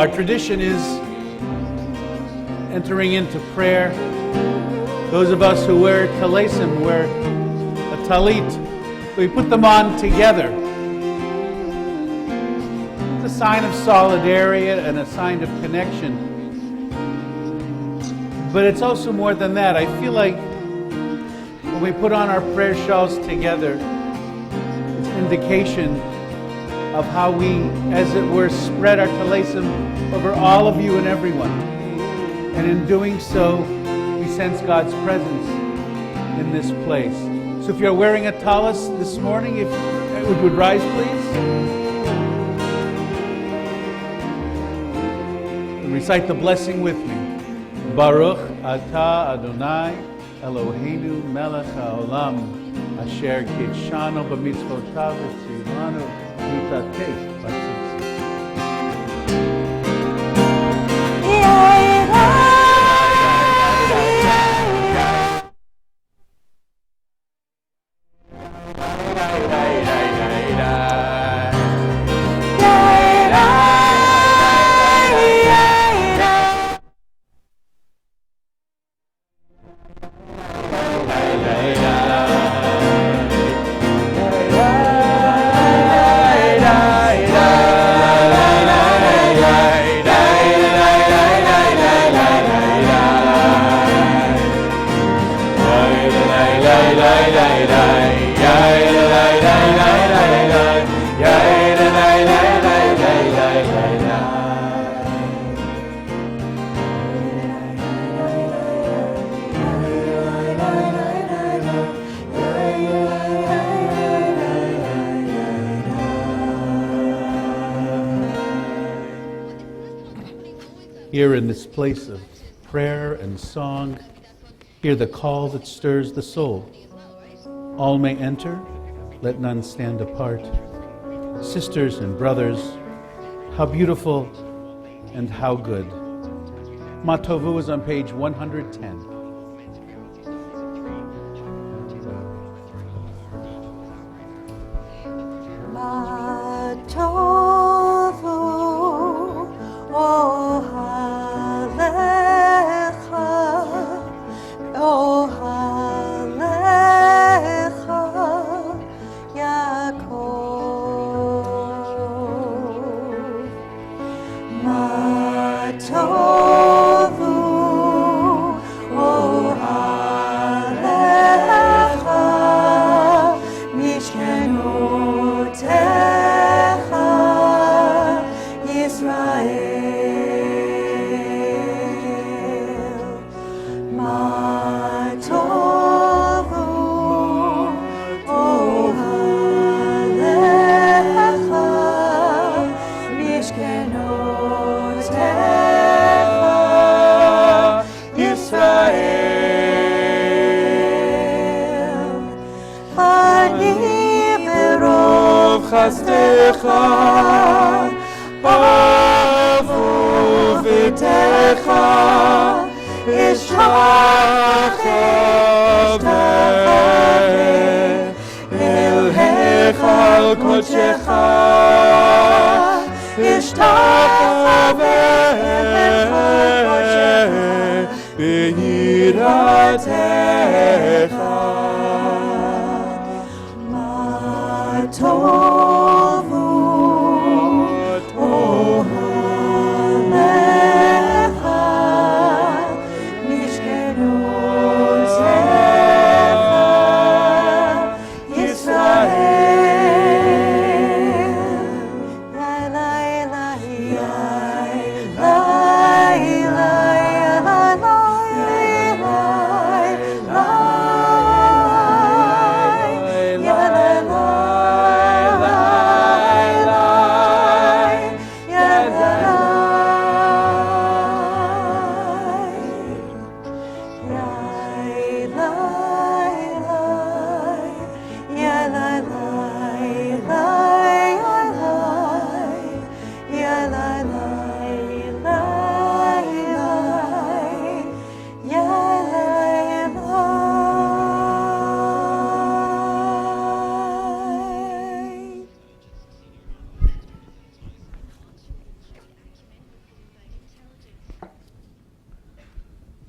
Our tradition is entering into prayer. Those of us who wear talesim, wear a talit, we put them on together. It's a sign of solidarity and a sign of connection. But it's also more than that. I feel like when we put on our prayer shawls together, it's an indication of how we, as it were, spread our talesim over all of you and everyone. And in doing so, we sense God's presence in this place. So if you're wearing a talis this morning, if you would rise, please. And recite the blessing with me. Baruch atah Adonai Eloheinu melech haolam asher kitshanu b'mitzvotav v'tzivanu mitatech b'tzitzit. Here in this place of prayer and song, hear the call that stirs the soul. All may enter, let none stand apart. Sisters and brothers, how beautiful and how good. Matovu is on page 110.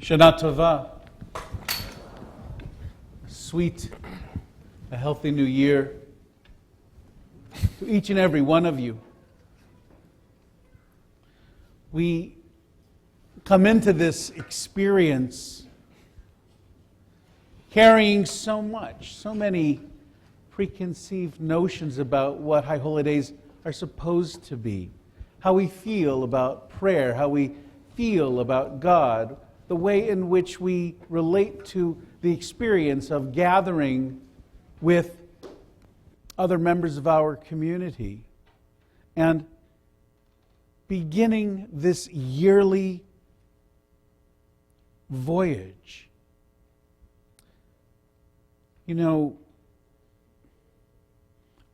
Shana Tova. Sweet, a healthy new year to each and every one of you. We come into this experience carrying so much, so many preconceived notions about what High Holidays are supposed to be, how we feel about prayer, how we feel about God, the way in which we relate to the experience of gathering with other members of our community and beginning this yearly voyage. You know,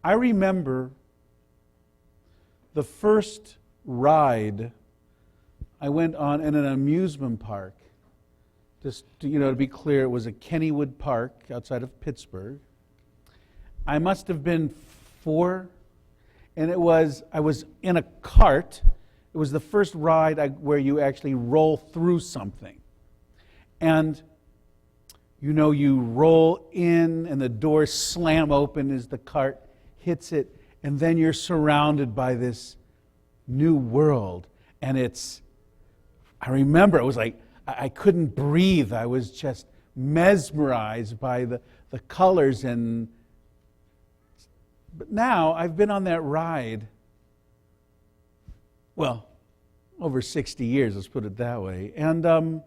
I remember the first ride I went on in an amusement park. Just to be clear, it was at Kennywood Park outside of Pittsburgh. I must have been 4, and I was in a cart. It was the first ride where you actually roll through something. And you roll in and the doors slam open as the cart hits it, and then you're surrounded by this new world. And I remember it was like, I couldn't breathe. I was just mesmerized by the colors. But now I've been on that ride, well, over 60 years, let's put it that way. And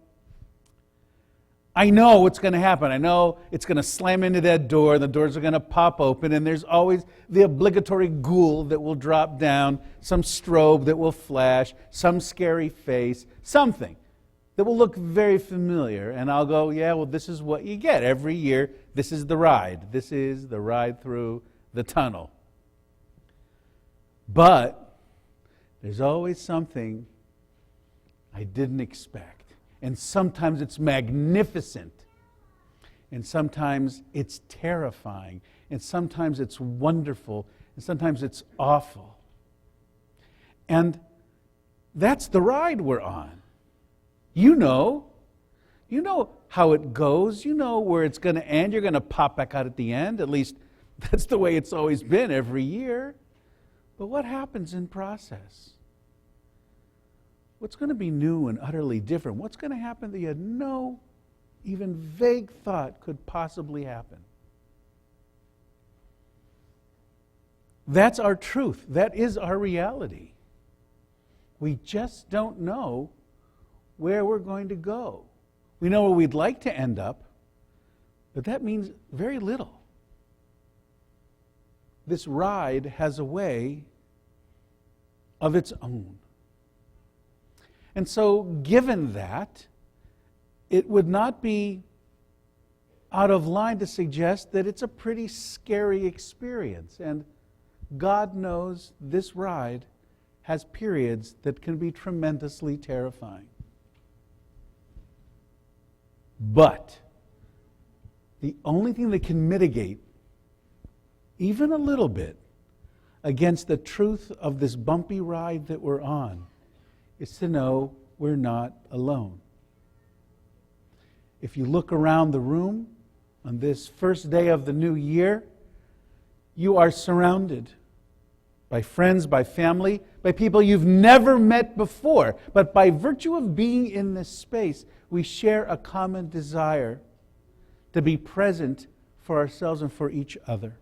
I know what's going to happen. I know it's going to slam into that door, and the doors are going to pop open, and there's always the obligatory ghoul that will drop down, some strobe that will flash, some scary face, something that will look very familiar. And I'll go, yeah, well, this is what you get every year. This is the ride. This is the ride through the tunnel. But there's always something I didn't expect. And sometimes it's magnificent. And sometimes it's terrifying. And sometimes it's wonderful. And sometimes it's awful. And that's the ride we're on. You know how it goes. You know where it's going to end. You're going to pop back out at the end. At least that's the way it's always been every year. But what happens in process? What's going to be new and utterly different? What's going to happen that you had no even vague thought could possibly happen? That's our truth. That is our reality. We just don't know where we're going to go. We know where we'd like to end up, but that means very little. This ride has a way of its own. And so, given that, it would not be out of line to suggest that it's a pretty scary experience. And God knows this ride has periods that can be tremendously terrifying. But the only thing that can mitigate, even a little bit, against the truth of this bumpy ride that we're on is to know we're not alone. If you look around the room on this first day of the new year, you are surrounded by friends, by family, by people you've never met before. But by virtue of being in this space, we share a common desire to be present for ourselves and for each other.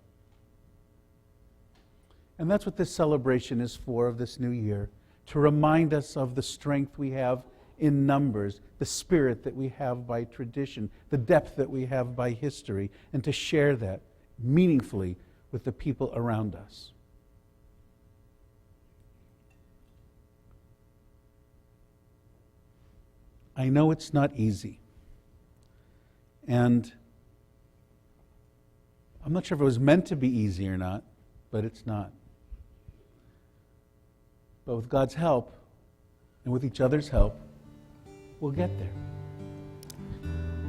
And that's what this celebration is for of this new year, to remind us of the strength we have in numbers, the spirit that we have by tradition, the depth that we have by history, and to share that meaningfully with the people around us. I know it's not easy. And I'm not sure if it was meant to be easy or not, but it's not. But with God's help, and with each other's help, we'll get there.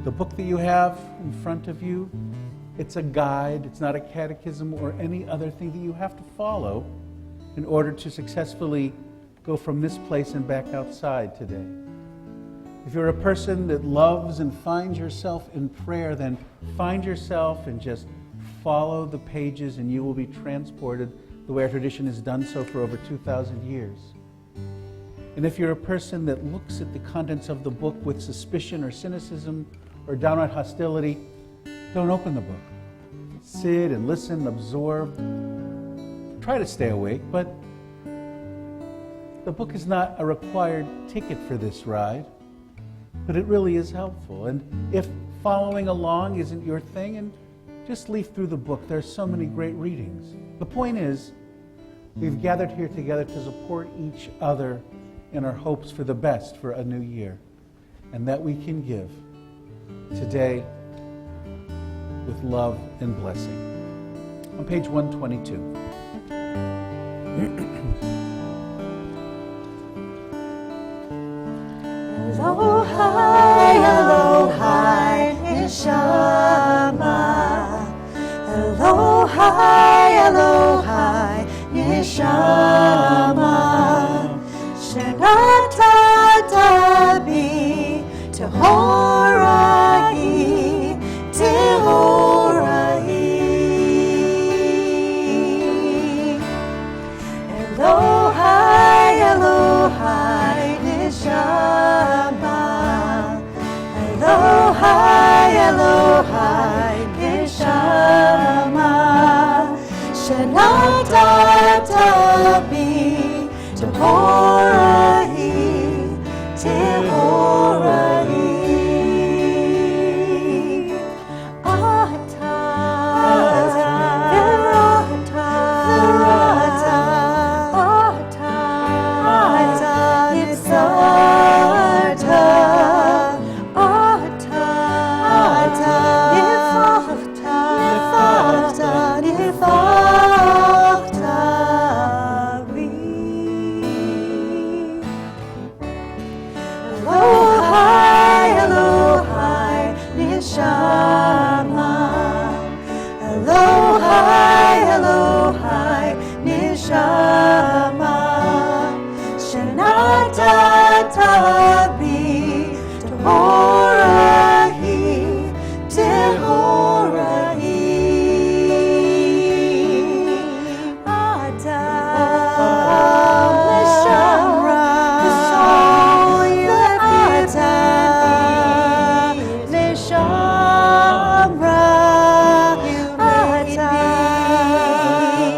The book that you have in front of you, it's a guide. It's not a catechism or any other thing that you have to follow in order to successfully go from this place and back outside today. If you're a person that loves and finds yourself in prayer, then find yourself and just follow the pages and you will be transported the way our tradition has done so for over 2,000 years. And if you're a person that looks at the contents of the book with suspicion or cynicism or downright hostility, don't open the book. Sit and listen, absorb. Try to stay awake, but the book is not a required ticket for this ride, but it really is helpful. And if following along isn't your thing, and just leaf through the book. There's so many great readings. The point is, we've gathered here together to support each other in our hopes for the best for a new year, and that we can give today with love and blessing. On page 122. Elohai, Elohai, Neshama. Elohai, Elohai, Neshama. Shenatata bi Tehorai, Tehorai. Elohai, Elohai, Neshama. Elohai, Elohai, Neshama. Shenatata bi Tehorai, Tehorai. Ata, Virata, Ata, Nitzarta, Ata, Nifachta, Nifachta, vi. Elohai, Elohai, Neshama. Elohai, Elohai, Neshama. Shenatata bi Tehorai, Tehorai. Adam, Neshama, Adam, Neshama, Adam,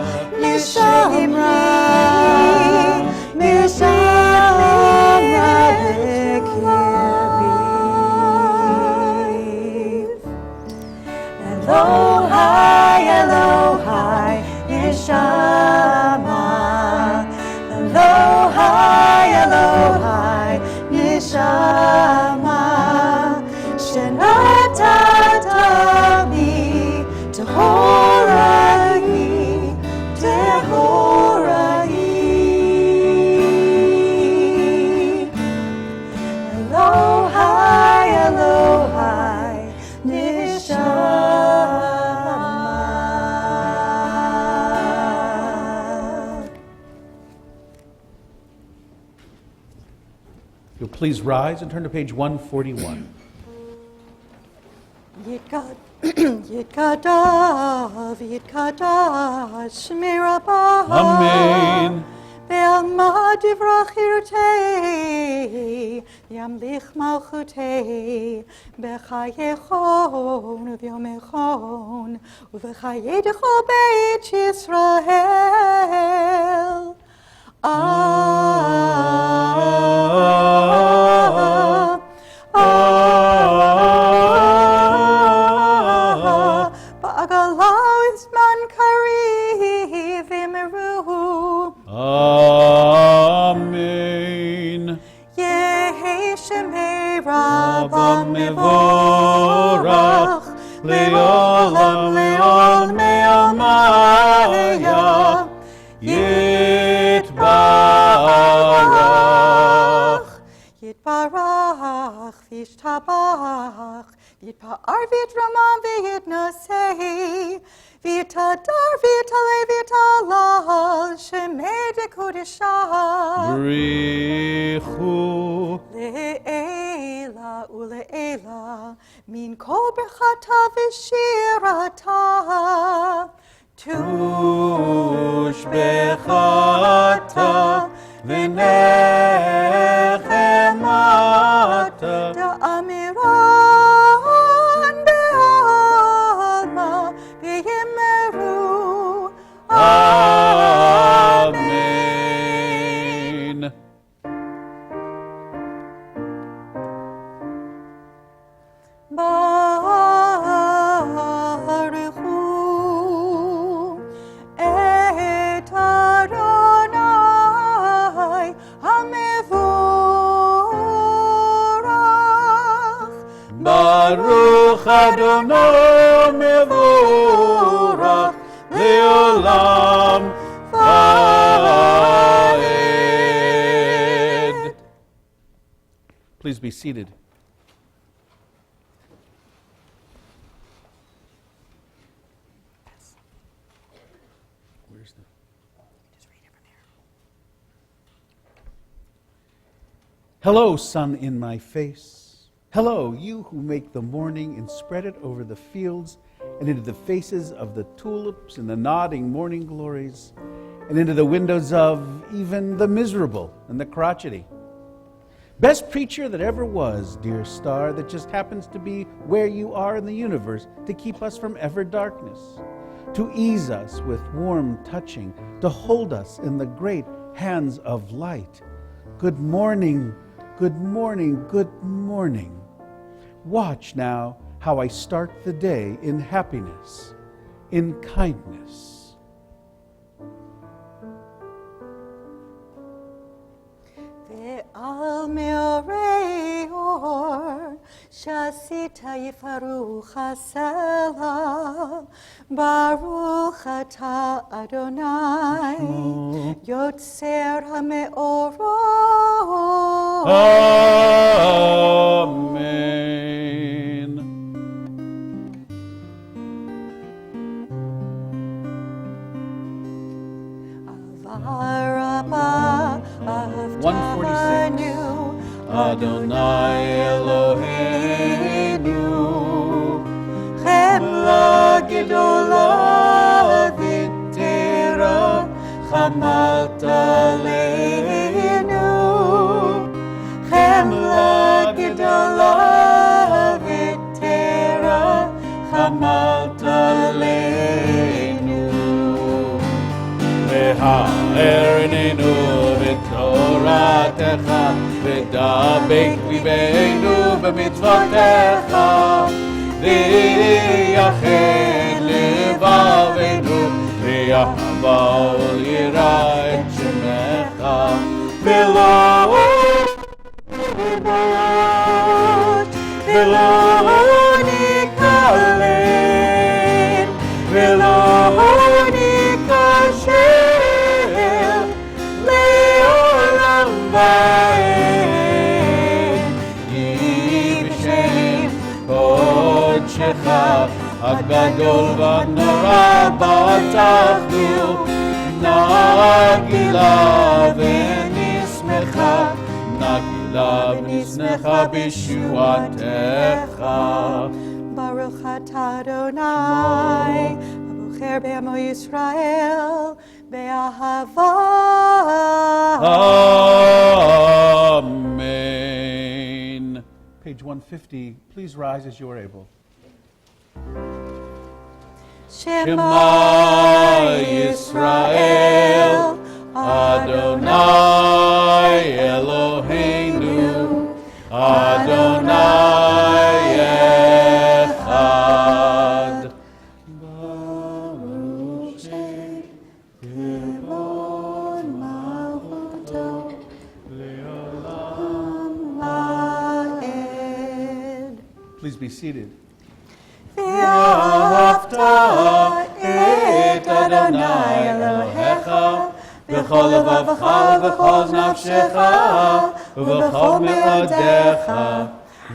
Neshama, Elohai, Elohai, Neshama. Elohai, Elohai, Neshama. Shenatata bi Tehorai, Tehorai. Elohai, Elohai, Neshama. If you'll please rise and turn to page 141. Yitkadav, Yitkadav, Shmei Rabbah. Amen. Be'alma divrach hirtei, Yamlich malchutei, Bechayechon uvyomechon, Uvechayedecho beit Yisrael. Ba'agalau izman kariv imeru. Amen. Yehi Shemei Rabba Mevorach, Mevorach, Leolam, Leol, Me'amaya, Yitbarach. Yitbarach, Vishtabach, Yitpa'ar, Vitramam, V'yitnosei, V'yitadar, V'yitalei, V'yitalal, Shemei Dekudishah. Brichu. Le'ei ולעילה, מן כל ברכתה ושירתה. תושבחתה ונחמתה. דאמירן בעלמא ויאמרו Amen. ברכו את אדוני המבורך. Baruch Adonai mevorach leolam vaed. Please be seated. Where's the... Hello, sun in my face. Hello, you who make the morning and spread it over the fields and into the faces of the tulips and the nodding morning glories and into the windows of even the miserable and the crotchety. Best preacher that ever was, dear star, that just happens to be where you are in the universe to keep us from ever darkness, to ease us with warm touching, to hold us in the great hands of light. Good morning, good morning, good morning. Watch now how I start the day in happiness, in kindness. ועל מאורי אור שעשית יפרוך הסלע. ברוך אתה אדוני יוצר המאורות. Amen. Avaraba 146. Adonai Eloheinu, Chemla gedola v'tera chamalta leinu. Chemla gedola v'tera chamalta leinu. Ve'ha'erinenu v'toratecha v'dabek libeinu b'mitzvotecha v'yached levavenu v'yahava ol yira et shemecha v'lo nikalen v'lo nikashem le'olam va'ed. Yhi b'shem kodshecha הגדול והנורא בתחתו, נגילה ונשמחה, נגילה ונשמחה בישועתך. ברוך אתה אדוני, הבוחר בעמו ישראל, באהבה. Amen. Page 150, please rise as you are able. Shema Yisrael, Adonai Eloheinu, Adonai Echad. Baruch Shem Kevod Malchuto Le'olam Vaed. Please be seated. ואהבת את אדוני אלוהיך בכל לבבך ובכל נפשך ובכל מאודיך.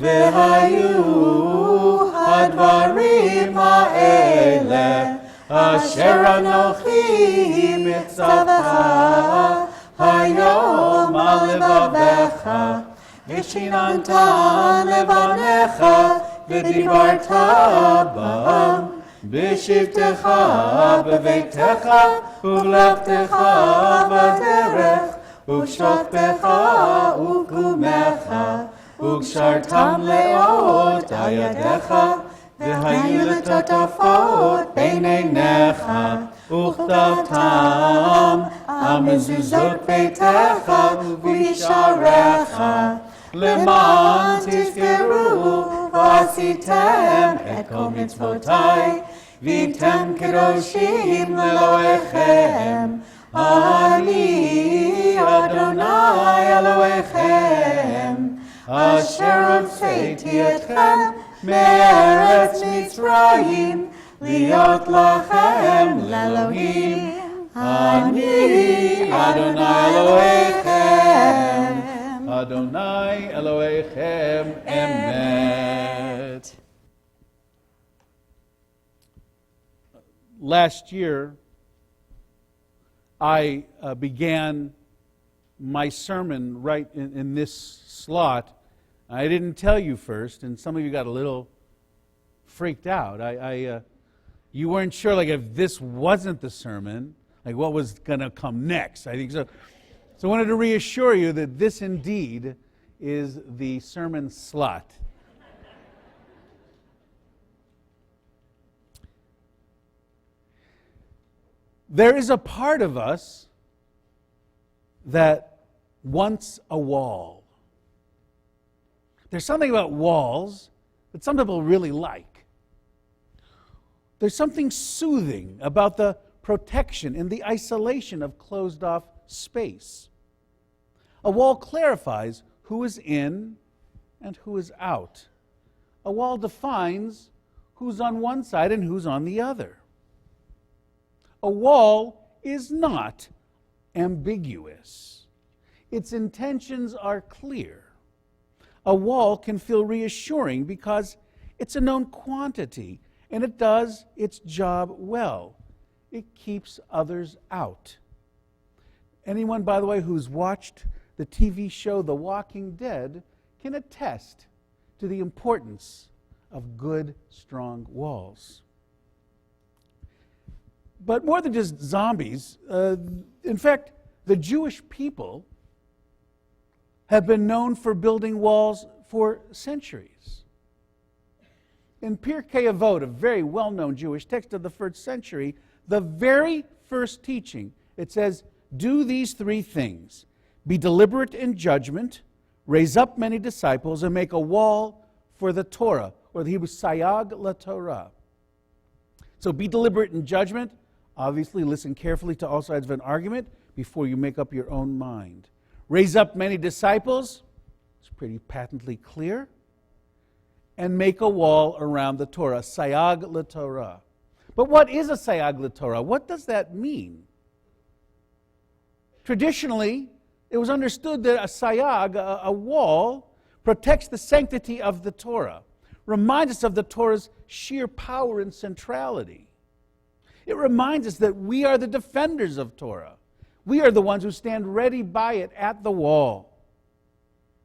והיו הדברים האלה אשר אנוכי מצווך היום על לבבך ושיננת לבניך ודיברת בם בשבתך בביתך ובלכתך בדרך ובשוכבך ובקומך וקשרתם לאות על ידיך והיו לטוטפות בין עיניך וכתבתם על מזוזות ביתך ובשעריך למען תזכרו ועשיתם את כל מצוותיי והייתם קדושים לאלוהיכם אני אדוני אלוהיכם אשר הוצאתי אתכם מארץ מצרים להיות לכם לאלוהים אני אדוני אלוהיכם Adonai Elohechem Emet. Last year, I began my sermon right in this slot. I didn't tell you first, and some of you got a little freaked out. You weren't sure, like, if this wasn't the sermon, like what was going to come next. I think so. So I wanted to reassure you that this indeed is the sermon slot. There is a part of us that wants a wall. There's something about walls that some people really like. There's something soothing about the protection and the isolation of closed-off space. A wall clarifies who is in and who is out. A wall defines who's on one side and who's on the other. A wall is not ambiguous. Its intentions are clear. A wall can feel reassuring because it's a known quantity and it does its job well. It keeps others out. Anyone, by the way, who's watched the TV show The Walking Dead can attest to the importance of good, strong walls. But more than just zombies, in fact, the Jewish people have been known for building walls for centuries. In Pirkei Avot, a very well-known Jewish text of the first century, the very first teaching, it says, do these three things. Be deliberate in judgment, raise up many disciples, and make a wall for the Torah, or the Hebrew sayag laTorah. So be deliberate in judgment. Obviously, listen carefully to all sides of an argument before you make up your own mind. Raise up many disciples. It's pretty patently clear. And make a wall around the Torah, sayag laTorah. But what is a sayag laTorah? What does that mean? Traditionally, it was understood that a sayag, a wall, protects the sanctity of the Torah, reminds us of the Torah's sheer power and centrality. It reminds us that we are the defenders of Torah. We are the ones who stand ready by it at the wall.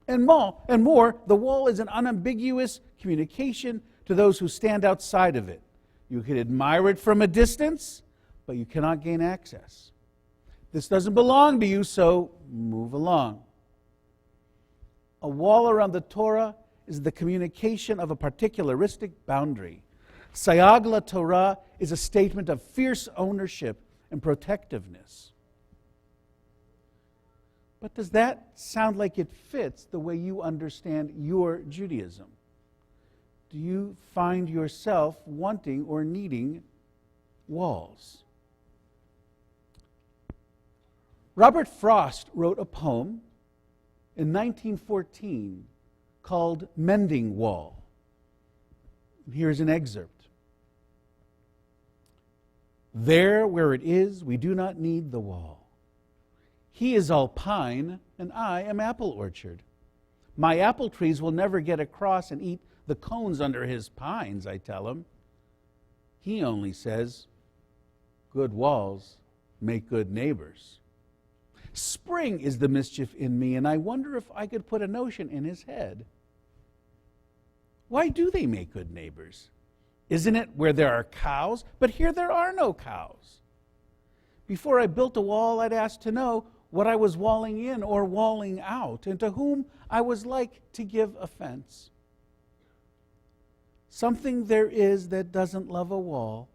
And more, the wall is an unambiguous communication to those who stand outside of it. You can admire it from a distance, but you cannot gain access. This doesn't belong to you, so move along. A wall around the Torah is the communication of a particularistic boundary. Sayag laTorah is a statement of fierce ownership and protectiveness. But does that sound like it fits the way you understand your Judaism? Do you find yourself wanting or needing walls? Robert Frost wrote a poem in 1914 called Mending Wall. Here's an excerpt. There where it is, we do not need the wall. He is all pine, and I am apple orchard. My apple trees will never get across and eat the cones under his pines, I tell him. He only says, good walls make good neighbors. Spring is the mischief in me, and I wonder if I could put a notion in his head. Why do they make good neighbors? Isn't it where there are cows? But here there are no cows. Before I built a wall, I'd ask to know what I was walling in or walling out, and to whom I was like to give offense. Something there is that doesn't love a wall,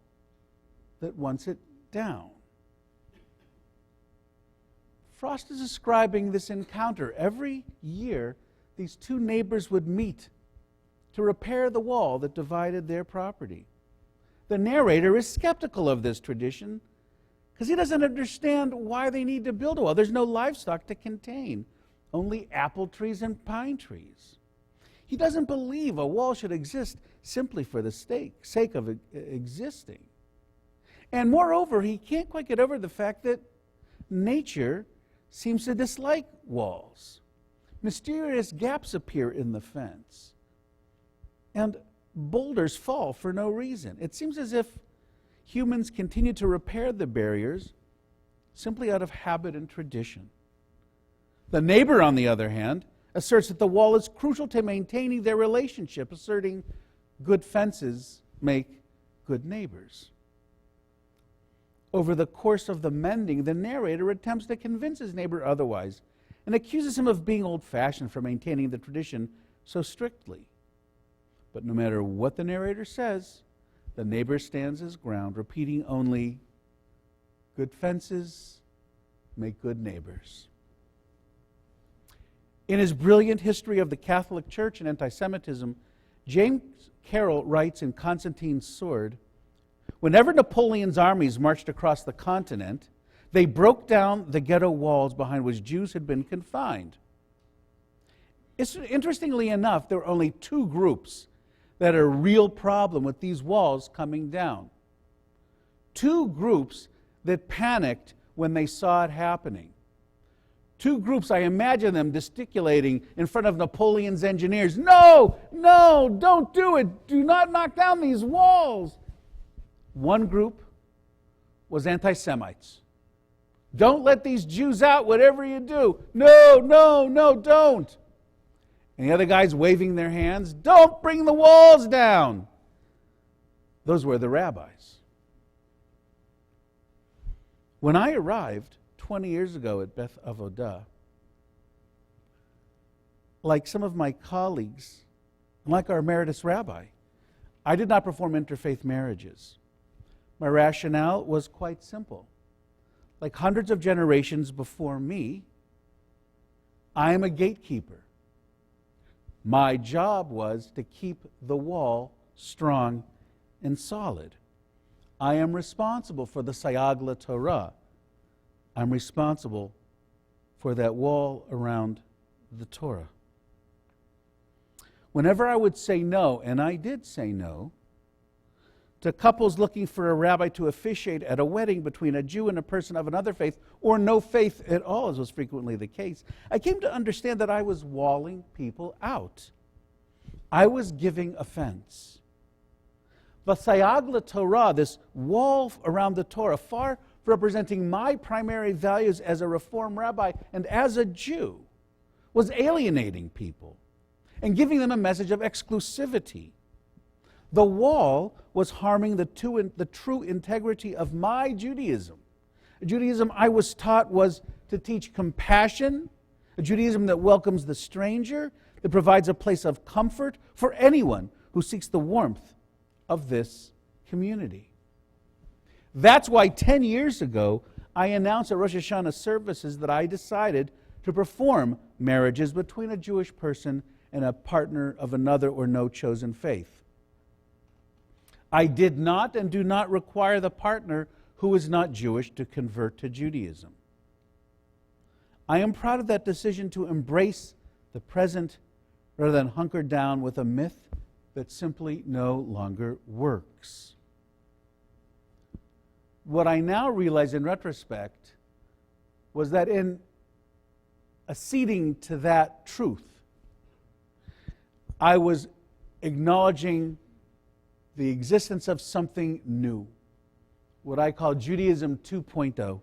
that wants it down. Frost is describing this encounter. Every year, these two neighbors would meet to repair the wall that divided their property. The narrator is skeptical of this tradition because he doesn't understand why they need to build a wall. There's no livestock to contain, only apple trees and pine trees. He doesn't believe a wall should exist simply for the sake of existing. And moreover, he can't quite get over the fact that nature seems to dislike walls. Mysterious gaps appear in the fence, and boulders fall for no reason. It seems as if humans continue to repair the barriers simply out of habit and tradition. The neighbor, on the other hand, asserts that the wall is crucial to maintaining their relationship, asserting good fences make good neighbors. Over the course of the mending, the narrator attempts to convince his neighbor otherwise and accuses him of being old-fashioned for maintaining the tradition so strictly. But no matter what the narrator says, the neighbor stands his ground, repeating only, good fences make good neighbors. In his brilliant history of the Catholic Church and anti-Semitism, James Carroll writes in Constantine's Sword, whenever Napoleon's armies marched across the continent, they broke down the ghetto walls behind which Jews had been confined. Interestingly enough, there were only two groups that had a real problem with these walls coming down. Two groups that panicked when they saw it happening. Two groups, I imagine them gesticulating in front of Napoleon's engineers. No, no, don't do it. Do not knock down these walls. One group was anti-Semites. Don't let these Jews out, whatever you do. No, no, no, don't. And the other guys waving their hands. Don't bring the walls down. Those were the rabbis. When I arrived 20 years ago at Beth Avodah, like some of my colleagues, like our emeritus rabbi, I did not perform interfaith marriages. My rationale was quite simple. Like hundreds of generations before me, I am a gatekeeper. My job was to keep the wall strong and solid. I am responsible for the Sayag LaTorah. I'm responsible for that wall around the Torah. Whenever I would say no, and I did say no, to couples looking for a rabbi to officiate at a wedding between a Jew and a person of another faith, or no faith at all, as was frequently the case, I came to understand that I was walling people out. I was giving offense. The Sayag LaTorah, this wall around the Torah, far from representing my primary values as a Reform rabbi and as a Jew, was alienating people and giving them a message of exclusivity. The wall was harming the true integrity of my Judaism. A Judaism I was taught was to teach compassion, a Judaism that welcomes the stranger, that provides a place of comfort for anyone who seeks the warmth of this community. That's why 10 years ago, I announced at Rosh Hashanah services that I decided to perform marriages between a Jewish person and a partner of another or no chosen faith. I did not and do not require the partner who is not Jewish to convert to Judaism. I am proud of that decision to embrace the present rather than hunker down with a myth that simply no longer works. What I now realize in retrospect was that in acceding to that truth, I was acknowledging the existence of something new, what I call Judaism 2.0.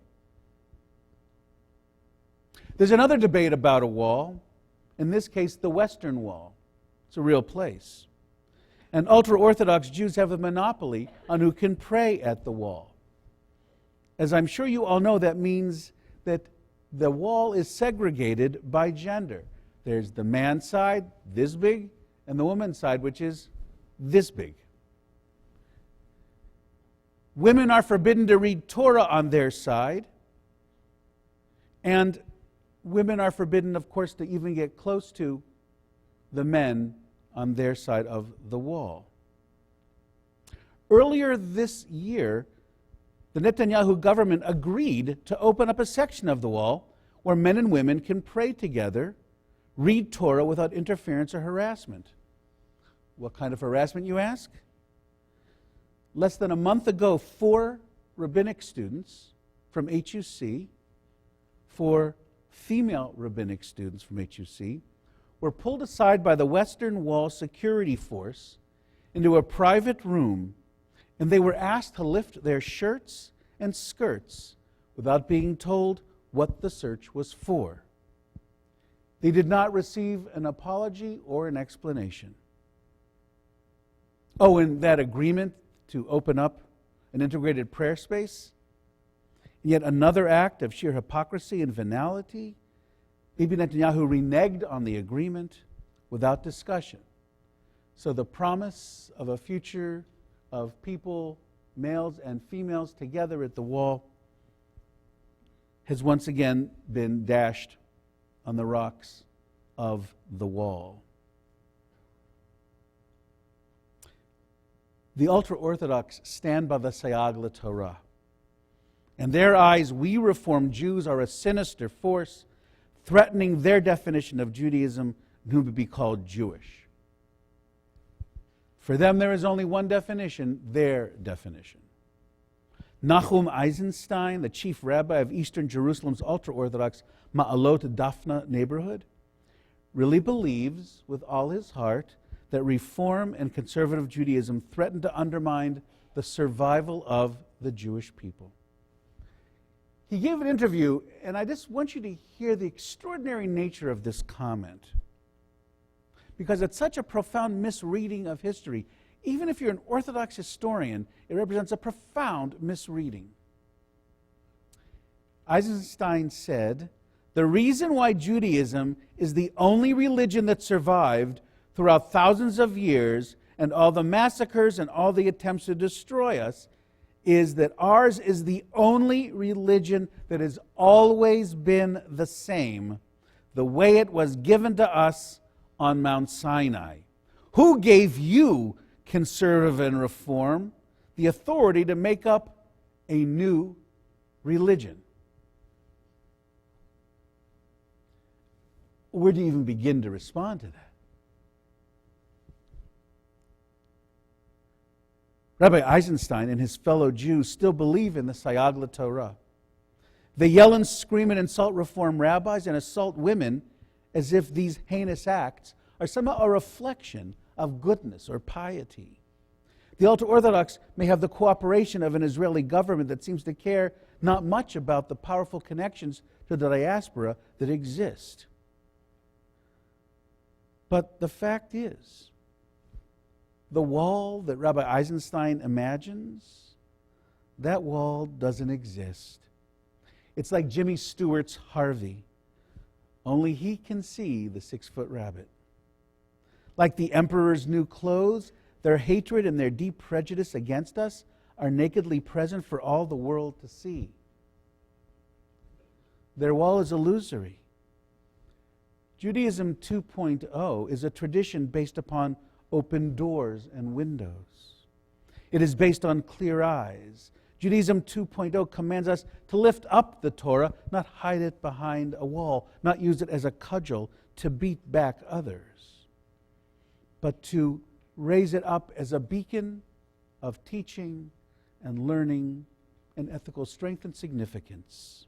There's another debate about a wall, in this case, the Western Wall. It's a real place. And ultra-Orthodox Jews have a monopoly on who can pray at the wall. As I'm sure you all know, that means that the wall is segregated by gender. There's the man's side, this big, and the woman's side, which is this big. Women are forbidden to read Torah on their side, and women are forbidden, of course, to even get close to the men on their side of the wall. Earlier this year, the Netanyahu government agreed to open up a section of the wall where men and women can pray together, read Torah without interference or harassment. What kind of harassment, you ask? Less than a month ago, 4 rabbinic students from HUC, 4 female rabbinic students from HUC, were pulled aside by the Western Wall security force into a private room, and they were asked to lift their shirts and skirts without being told what the search was for. They did not receive an apology or an explanation. Oh, and that agreement to open up an integrated prayer space, yet another act of sheer hypocrisy and venality. Bibi Netanyahu reneged on the agreement without discussion. So the promise of a future of people, males and females, together at the wall has once again been dashed on the rocks of the wall. The ultra-Orthodox stand by the Sayag LaTorah. In their eyes, we Reformed Jews are a sinister force threatening their definition of Judaism, who would be called Jewish. For them, there is only one definition, their definition. Nachum Eisenstein, the chief rabbi of Eastern Jerusalem's ultra-Orthodox Ma'alot Daphna neighborhood, really believes with all his heart that Reform and conservative Judaism threaten to undermine the survival of the Jewish people. He gave an interview, and I just want you to hear the extraordinary nature of this comment, because it's such a profound misreading of history. Even if you're an Orthodox historian, it represents a profound misreading. Eisenstein said, "The reason why Judaism is the only religion that survived throughout thousands of years and all the massacres and all the attempts to destroy us is that ours is the only religion that has always been the same, the way it was given to us on Mount Sinai. Who gave you, conservative and reform, the authority to make up a new religion?" Where do you even begin to respond to that? Rabbi Eisenstein and his fellow Jews still believe in the Sayag LaTorah. They yell and scream and insult Reform rabbis and assault women as if these heinous acts are somehow a reflection of goodness or piety. The ultra-Orthodox may have the cooperation of an Israeli government that seems to care not much about the powerful connections to the diaspora that exist. But the fact is, the wall that Rabbi Eisenstein imagines, that wall doesn't exist. It's like Jimmy Stewart's Harvey. Only he can see the 6-foot rabbit. Like the emperor's new clothes, their hatred and their deep prejudice against us are nakedly present for all the world to see. Their wall is illusory. Judaism 2.0 is a tradition based upon open doors and windows. It is based on clear eyes. Judaism 2.0 commands us to lift up the Torah, not hide it behind a wall, not use it as a cudgel to beat back others, but to raise it up as a beacon of teaching and learning and ethical strength and significance.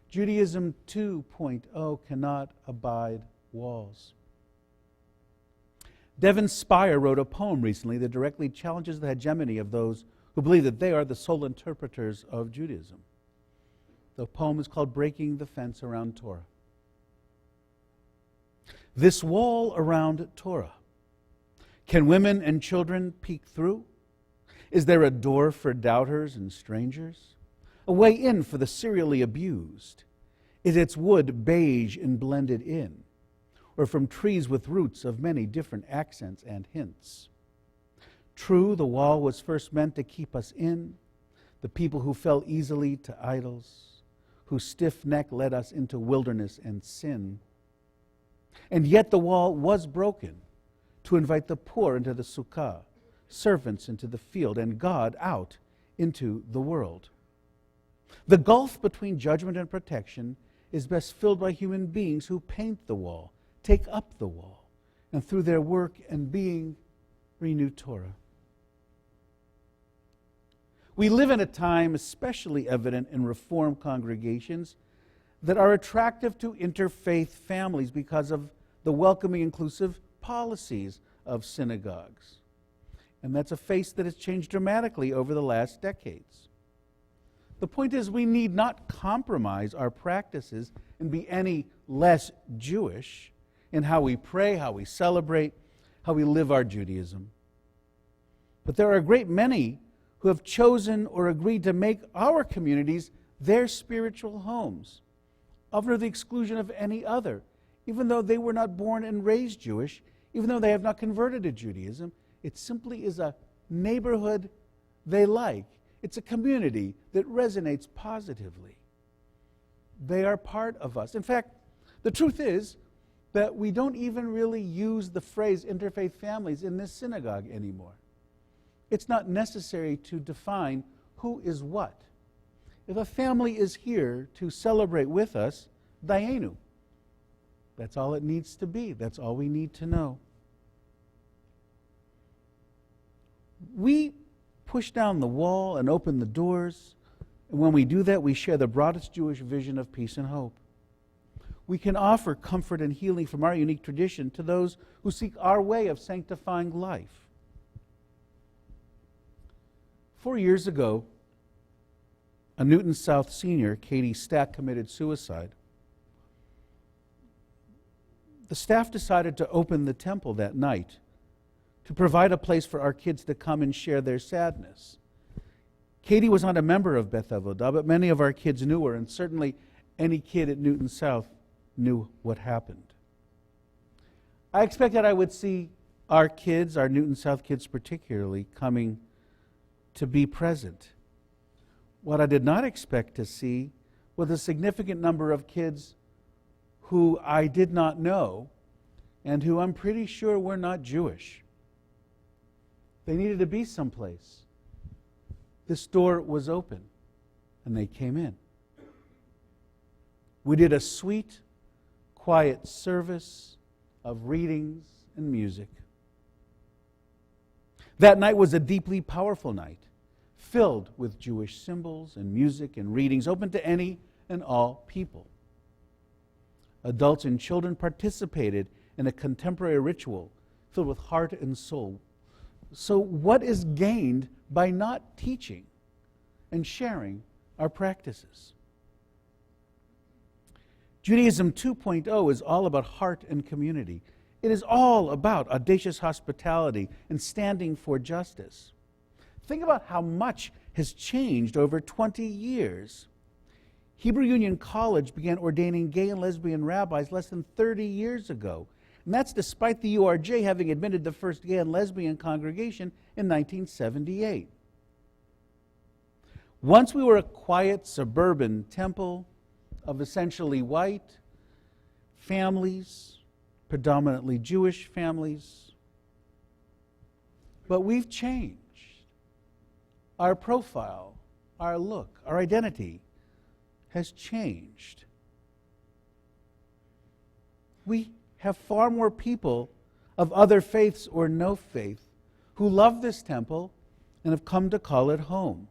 Judaism 2.0 cannot abide walls. Devin Spire wrote a poem recently that directly challenges the hegemony of those who believe that they are the sole interpreters of Judaism. The poem is called "Breaking the Fence Around Torah." this wall around Torah? Can women and children peek through? Is there a door for doubters and strangers? A way in for the serially abused? Is its wood beige and blended in? Or from trees with roots of many different accents and hints? True, the wall was first meant to keep us in, the people who fell easily to idols, whose stiff neck led us into wilderness and sin. And yet the wall was broken to invite the poor into the sukkah, servants into the field, and God out into the world. The gulf between judgment and protection is best filled by human beings who paint the wall, take up the wall, and through their work and being renew Torah. We live in a time especially evident in Reform congregations that are attractive to interfaith families because of the welcoming, inclusive policies of synagogues. And that's a face that has changed dramatically over the last decades. The point is, we need not compromise our practices and be any less Jewish in how we pray, how we celebrate, how we live our Judaism. But there are a great many who have chosen or agreed to make our communities their spiritual homes, under the exclusion of any other, even though they were not born and raised Jewish, even though they have not converted to Judaism. It simply is a neighborhood they like. It's a community that resonates positively. They are part of us. In fact, the truth is that we don't even really use the phrase interfaith families in this synagogue anymore. It's not necessary to define who is what. If a family is here to celebrate with us, dayenu. That's all it needs to be. That's all we need to know. We push down the wall and open the doors, and when we do that, we share the broadest Jewish vision of peace and hope. We can offer comfort and healing from our unique tradition to those who seek our way of sanctifying life. 4 years ago, a Newton South senior, Katie Stack, committed suicide. The staff decided to open the temple that night to provide a place for our kids to come and share their sadness. Katie was not a member of Beth Avodah, but many of our kids knew her, and certainly any kid at Newton South knew what happened. I expected I would see our kids, our Newton South kids particularly, coming to be present. What I did not expect to see was a significant number of kids who I did not know and who I'm pretty sure were not Jewish. They needed to be someplace. This door was open, and they came in. We did a sweet, quiet service of readings and music. That night was a deeply powerful night, filled with Jewish symbols and music and readings, open to any and all people. Adults and children participated in a contemporary ritual filled with heart and soul. So what is gained by not teaching and sharing our practices? Judaism 2.0 is all about heart and community. It is all about audacious hospitality and standing for justice. Think about how much has changed over 20 years. Hebrew Union College began ordaining gay and lesbian rabbis less than 30 years ago. And that's despite the URJ having admitted the first gay and lesbian congregation in 1978. Once we were a quiet suburban temple of essentially white families, predominantly Jewish families. But we've changed. Our profile, our look, our identity has changed. We have far more people of other faiths or no faith who love this temple and have come to call it home.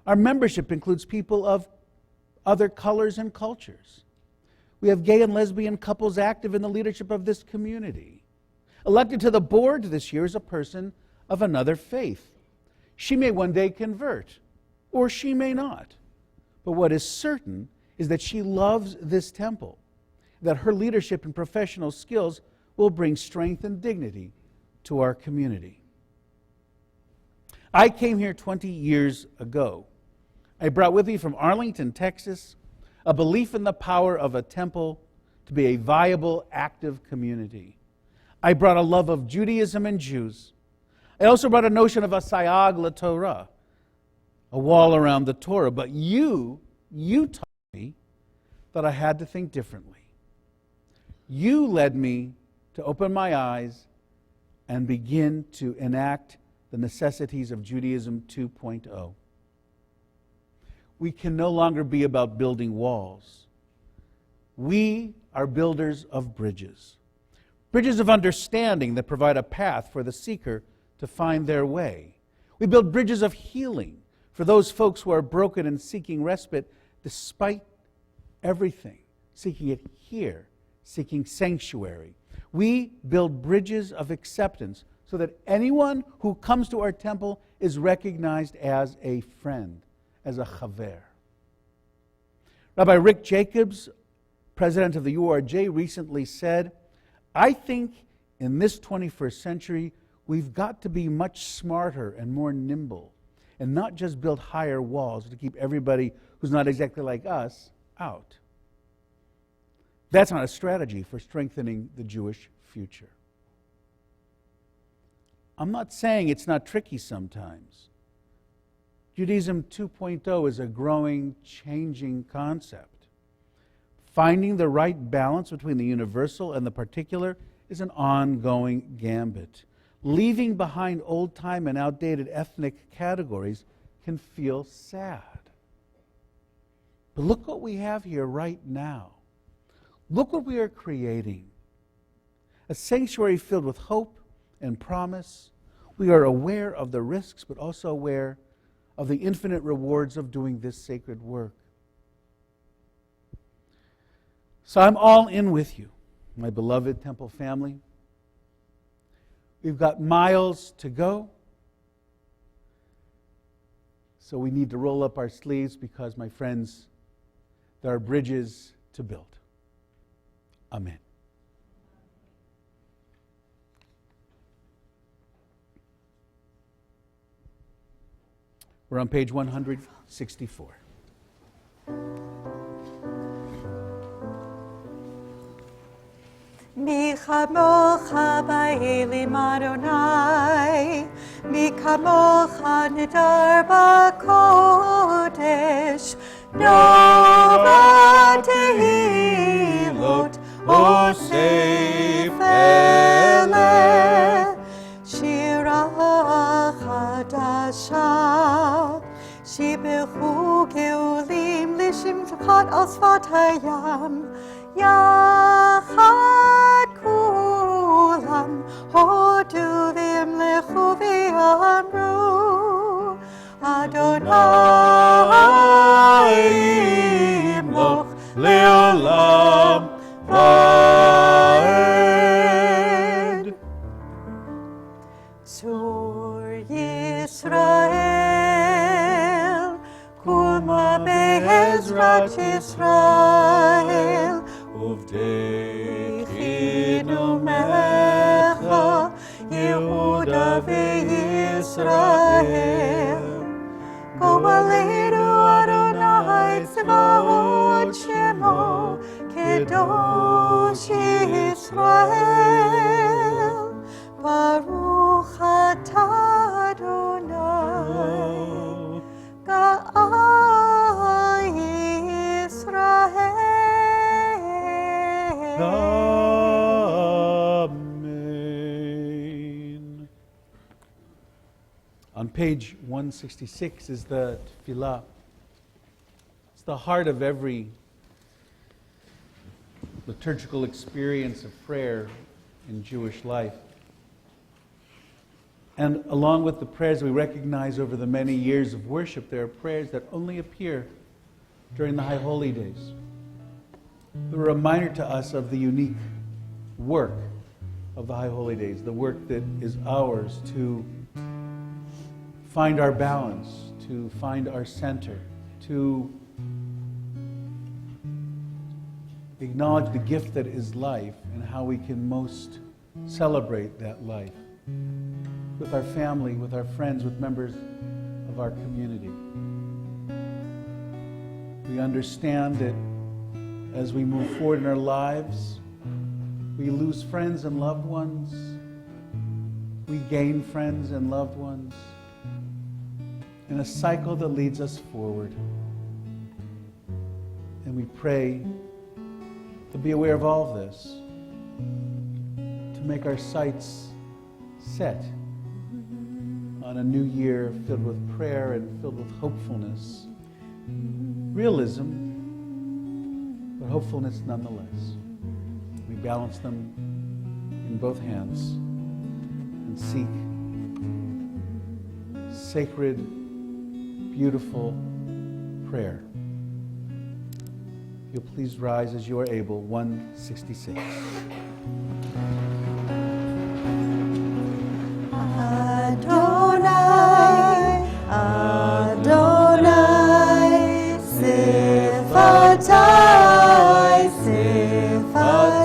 Our membership includes people of other colors and cultures. We have gay and lesbian couples active in the leadership of this community. Elected to the board this year is a person of another faith. She may one day convert, or she may not. But what is certain is that she loves this temple that her leadership and professional skills will bring strength and dignity to our community. I came here 20 years ago. I brought with me from Arlington, Texas, a belief in the power of a temple to be a viable, active community. I brought a love of Judaism and Jews. I also brought a notion of a sayag LaTorah, a wall around the Torah. But you taught me that I had to think differently. You led me to open my eyes and begin to enact the necessities of Judaism 2.0. We can no longer be about building walls. We are builders of bridges. Bridges of understanding that provide a path for the seeker to find their way. We build bridges of healing for those folks who are broken and seeking respite despite everything, seeking it here, seeking sanctuary. We build bridges of acceptance so that anyone who comes to our temple is recognized as a friend, as a chaver. Rabbi Rick Jacobs, president of the URJ, recently said, "I think in this 21st century, we've got to be much smarter and more nimble and not just build higher walls to keep everybody who's not exactly like us out." That's not a strategy for strengthening the Jewish future. I'm not saying it's not tricky sometimes. Judaism 2.0 is a growing, changing concept. Finding the right balance between the universal and the particular is an ongoing gambit. Leaving behind old-time and outdated ethnic categories can feel sad. But look what we have here right now. Look what we are creating. A sanctuary filled with hope and promise. We are aware of the risks, but also aware of the infinite rewards of doing this sacred work. So I'm all in with you, my beloved Temple family. We've got miles to go. So we need to roll up our sleeves because, my friends, there are bridges to build. Amen. We're on page 164. Mi chamocha ba'elim Adonai, mi kamocha nidar ba'kodesh, nova tehilot osef eleh, shira chadasha, shibechu geulim lishimchat al sfat hayam, yachad kulam hodu v'imlechu v'amru Adonai yimloch le'olam va'ed. Zur Yisrael kulma be'ezrat Yisrael Uvdechinu mecha Yehuda ve'Yisrael Go'aleinu Adonai tzvaot shemo Kedosh Yisrael Baruch atah Adonai Ga'al Yisrael. Amen. On page 166 is the tefillah. It's the heart of every liturgical experience of prayer in Jewish life. And along with the prayers we recognize over the many years of worship, there are prayers that only appear during the High Holy Days. They're a reminder to us of the unique work of the High Holy Days, the work that is ours to find our balance, to find our center, to acknowledge the gift that is life and how we can most celebrate that life with our family, with our friends, with members of our community. We understand that as we move forward in our lives, we lose friends and loved ones. We gain friends and loved ones in a cycle that leads us forward. And we pray to be aware of all of this, to make our sights set on a new year filled with prayer and filled with hopefulness. Realism, but hopefulness nonetheless. We balance them in both hands and seek sacred, beautiful prayer. If you'll please rise as you are able, 166. Adonai, Adonai, Sifatai, Sifatai,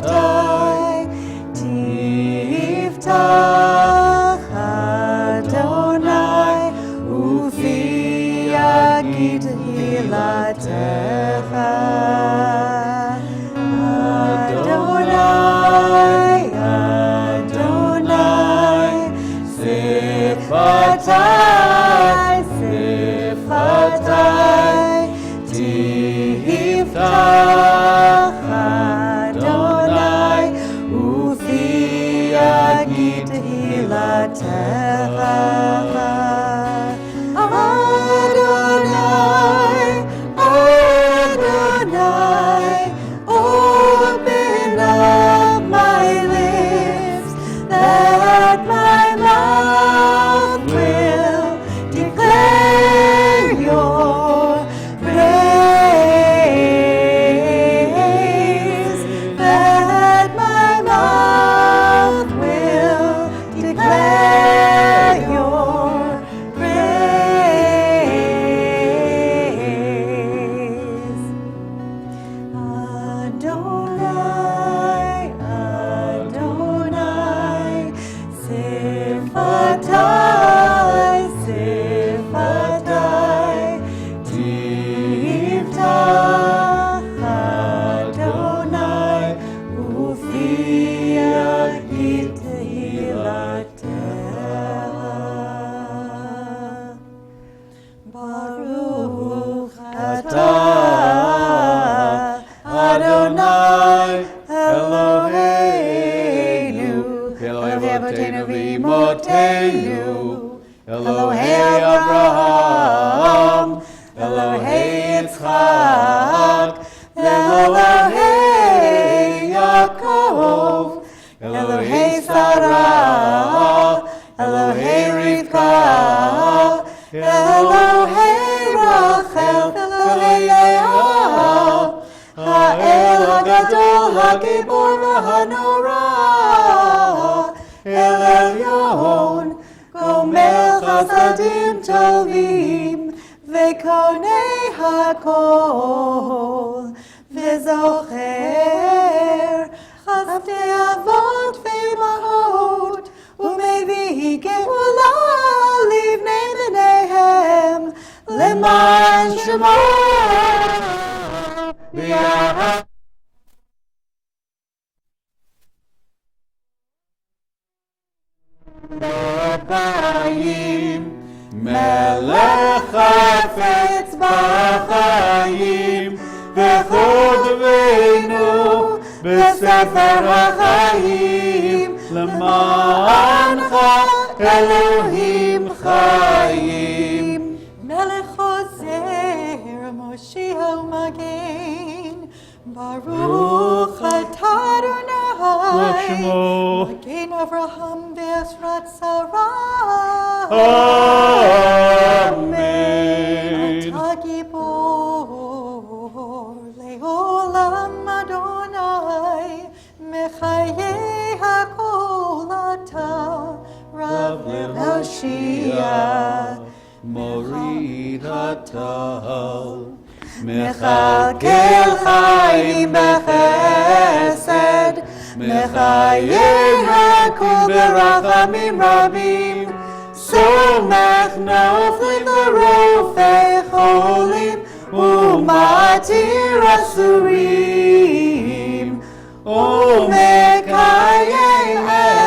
Tiftach, Adonai, Ufi Yagid Hilatecha. Adonai, Adonai, Sifatai, Sifatai, Tiftach, Adonai, Ufi Yagid Hilatecha. Adonai, Adonai, open up my lips that my mouth will declare your praise, that my mouth will declare your praise. Adonai, Adonai, Sifatai, Sifatai, Tiftach, Adonai, Ufi Yagid Hilatecha. Baruch atah Adonai Eloheinu, Elohei Avotenu v'Imotenu, Elohei Abraham, Elohei Yitzchak, Elohei Yaakov, Elohei Sarah, Elohei Rivka, Elohei Rachel, Elohei Leah, Ha'el HaGadol, HaGibor v'Hanora, El Elyon, Gomel Chasadim Tovim, Vekonei HaKol, V'zocher, Chasdei Avot v'Imahot, U'mevii Geula livnei b'neihem, Leman Shemo B'Yahweh. B'chayim, Melech Chafetz b'chayim, v'chodvenu b'sefer ha'chayim, למענך אלוהים חיים. מלך עוזר, מושיע ומגן, ברוך אתה אדוני, מגן אברהם בעזרת שרה. אמן. אתה גיבור לעולם אדוני, מחיי הכל אתה רב להושיע, מוריד הטל. מכלכל חיים בחסד, מחייב הכל ברחמים רבים, סומך נופלים ורופא חולים, ומתיר אסורים, ומקיים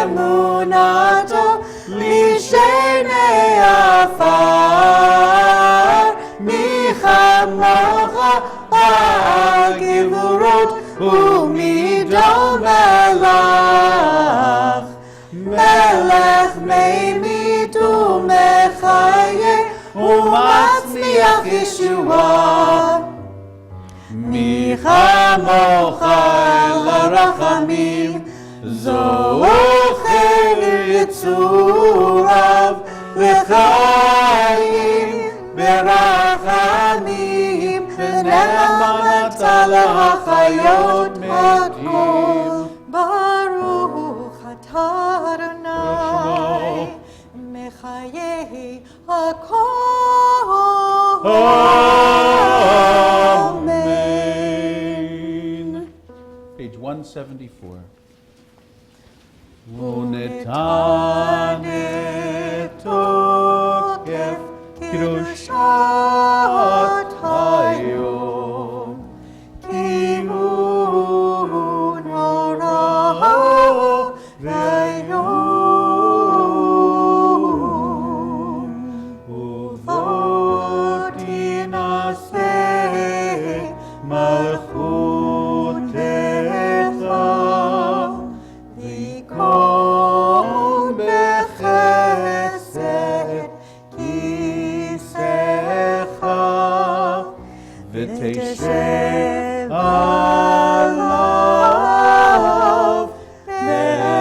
אמונתו לשני עפר, מי כמוך הגבורות ומידו מלך, מלך מימית ומחיה ומצמיח ישועה. מי כמוך לרחמים, זוכר יצוריו לחיים ברחמים, ונאמנת להחיות הכל. ברוך אתה אדוני מחיי הכל. Amen. Page 174. ונתן תוקף קדושת היום, כי הוא נורא ואיום, ובוא תינשא מלכותך, ויכון בחסד כיסאך, ותשב עליו באמת.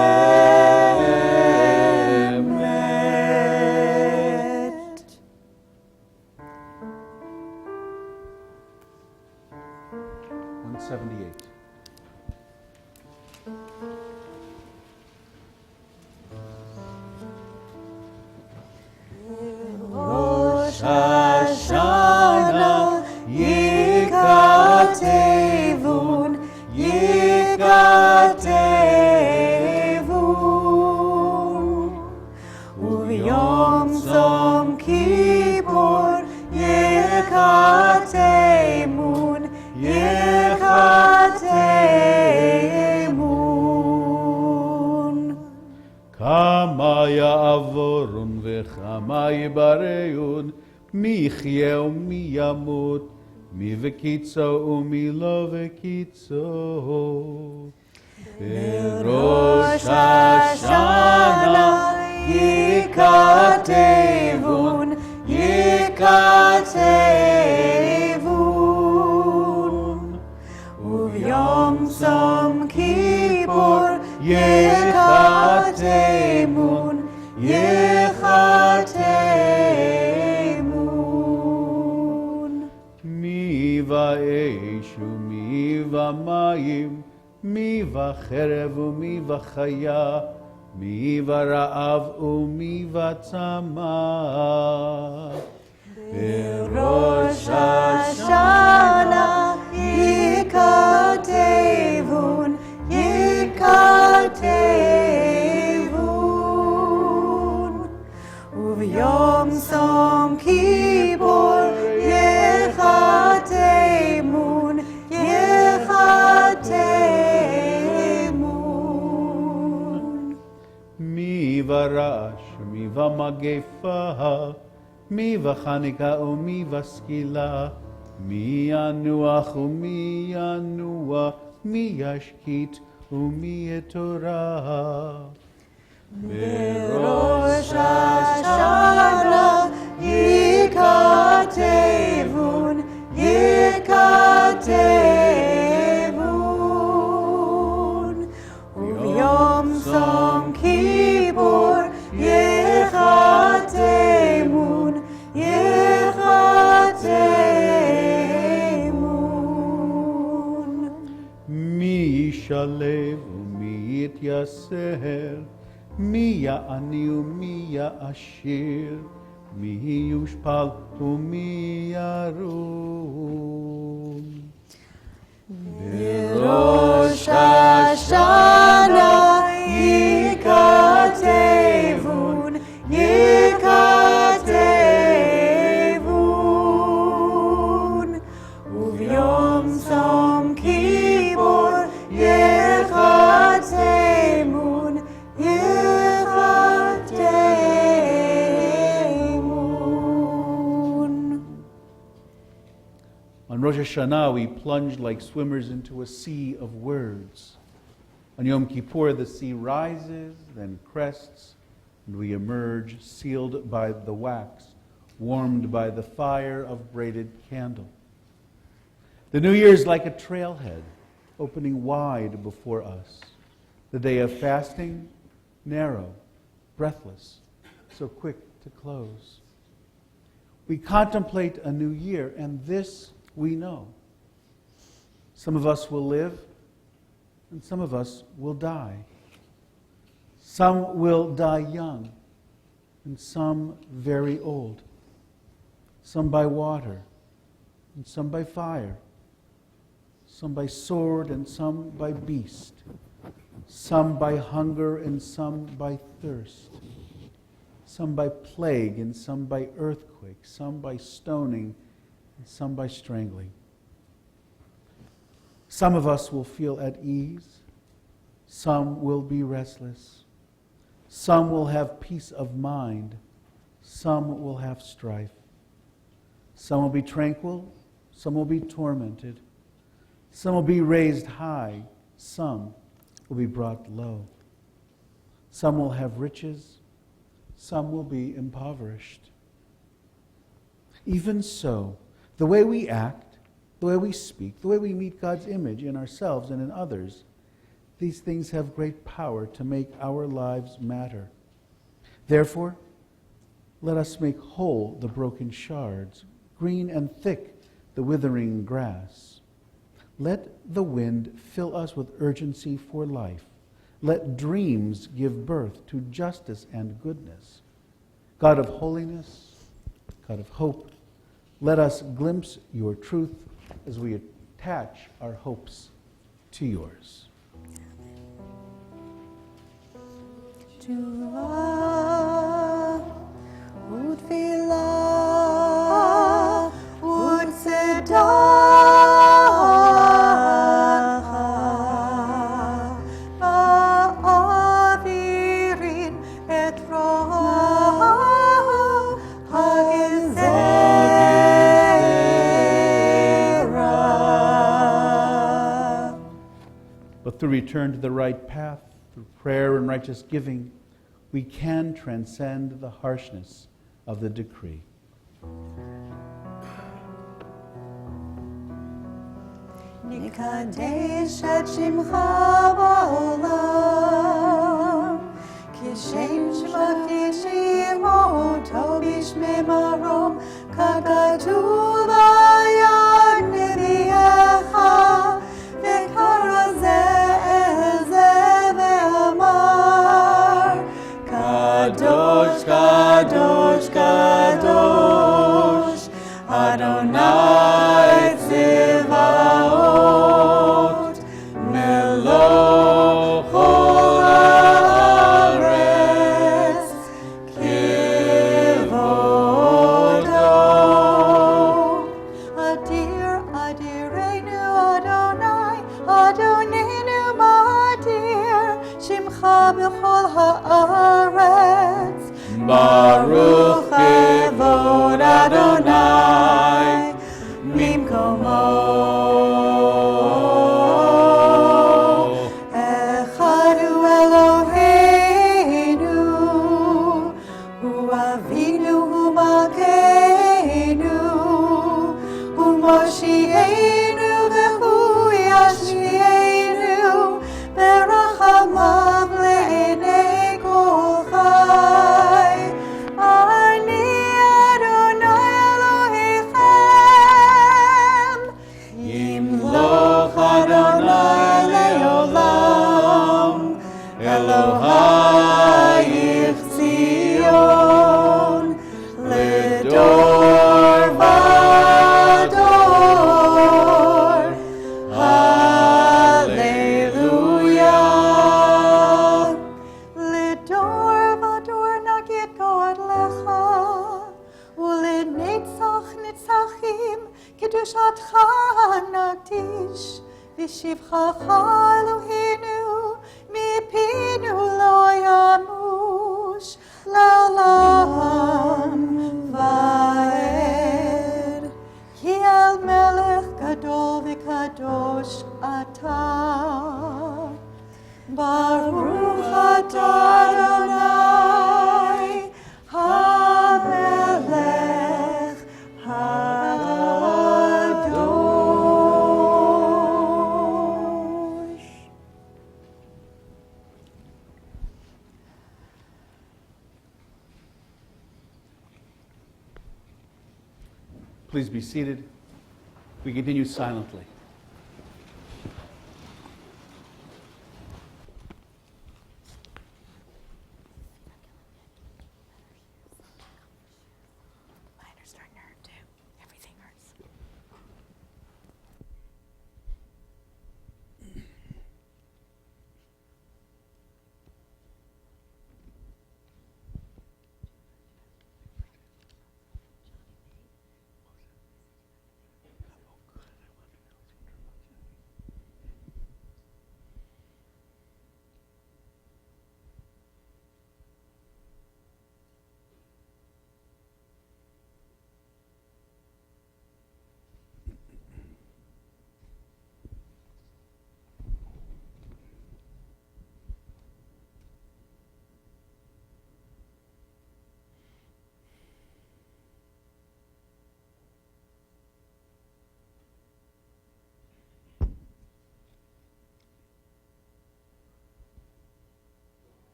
ראש השנה יכתבון, יכתבון, וביום צום כיפור יכתבון, יכתבון. כמה יעבורון וכמה יברעון, מי יחיה ומי ימות, מי וקיצו ומי לא וקיצו. בראש השנה יכתבון, יכתבון, וביום צום כיפור יכתבון, יכתבון. מי באש ומי במים, מי בחרב ומי בחיה, מי ברעב ומי בצמא. בראש השנה יכתבון, יכתבון, וביום צום כיפור יכתבון, יכתבון. מי ברעש ומי במגפה, מי בחניקה ומי בסקילה, מי ינוח ומי ינוע, מי ישקיט ומי יתורה. בראש השנה יכתבון, יכתבון, וביום צום כיפור יכתבון, יכתבון. מי ישלב ומי יתייסר, מי יעני ומי יעשיר, מי יושפל ומי ירום. Rosh Hashanah Yikatevun, Yikatevun, Uvyom Tzom Kippur Yichatemun, Yichatemun. On Rosh Hashanah, we plunge like swimmers into a sea of words. On Yom Kippur, the sea rises, then crests, and we emerge sealed by the wax, warmed by the fire of braided candle. The New Year is like a trailhead, opening wide before us. The day of fasting, narrow, breathless, so quick to close. We contemplate a new year, and this we know. Some of us will live, and some of us will die. Some will die young, and some very old. Some by water, and some by fire. Some by sword, and some by beast. Some by hunger, and some by thirst. Some by plague, and some by earthquake. Some by stoning, and some by strangling. Some of us will feel at ease. Some will be restless. Some will have peace of mind. Some will have strife. Some will be tranquil. Some will be tormented. Some will be raised high. Some will be brought low. Some will have riches. Some will be impoverished. Even so, the way we act, the way we speak, the way we meet God's image in ourselves and in others, these things have great power to make our lives matter. Therefore, let us make whole the broken shards, green and thick the withering grass. Let the wind fill us with urgency for life. Let dreams give birth to justice and goodness. God of holiness, God of hope, let us glimpse your truth as we attach our hopes to yours. Tefillah, utfilah, utzedacha, ma'avirin et roh ha'gezerah. But through return to the right path, through prayer and righteous giving, we can transcend the harshness of the decree. Nikadesh et shimcha ba'olam, kishem shema kishimo tobish memarom, kakatuv ayad nidiecha, v'karazeh ve'amar, Kadosh, Kadosh, Kadosh, Adonai Tzevaot, Melech kol haaretz, kivodo. Adir, Adirenu Adonai, Adonenu Ma'adir, Shimcha b'chol haaretz. Baruch kevod Adonai mimkomo. Echad hu Eloheinu, hu Avinu, hu Malkeinu, hu Moshienu, v'hu Yashmienu, berachamav le'enei kol chai. Ani Adonai ושבחך אלוהינו מפינו לא ימוש לעולם ועד. כי אל מלך גדול וקדוש אתה, ברוך אתה אדוני המלך הקדוש. Please be seated. We continue silently. Mine are starting to hurt too. Everything hurts.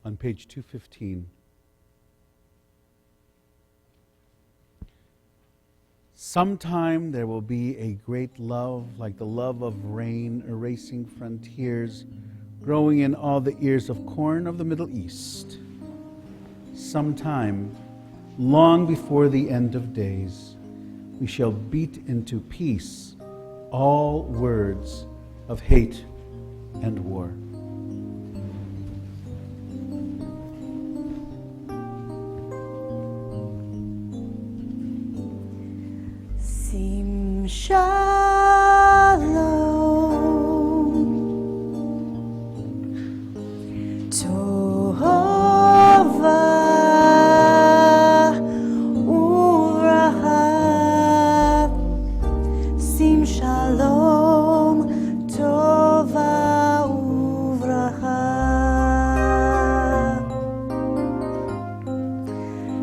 On page 215. Sometime there will be a great love, like the love of rain, erasing frontiers, growing in all the ears of corn of the Middle East. Sometime, long before the end of days, we shall beat into peace all words of hate and war. Sim shalom, tova uvracha. Sim shalom, tova uvracha.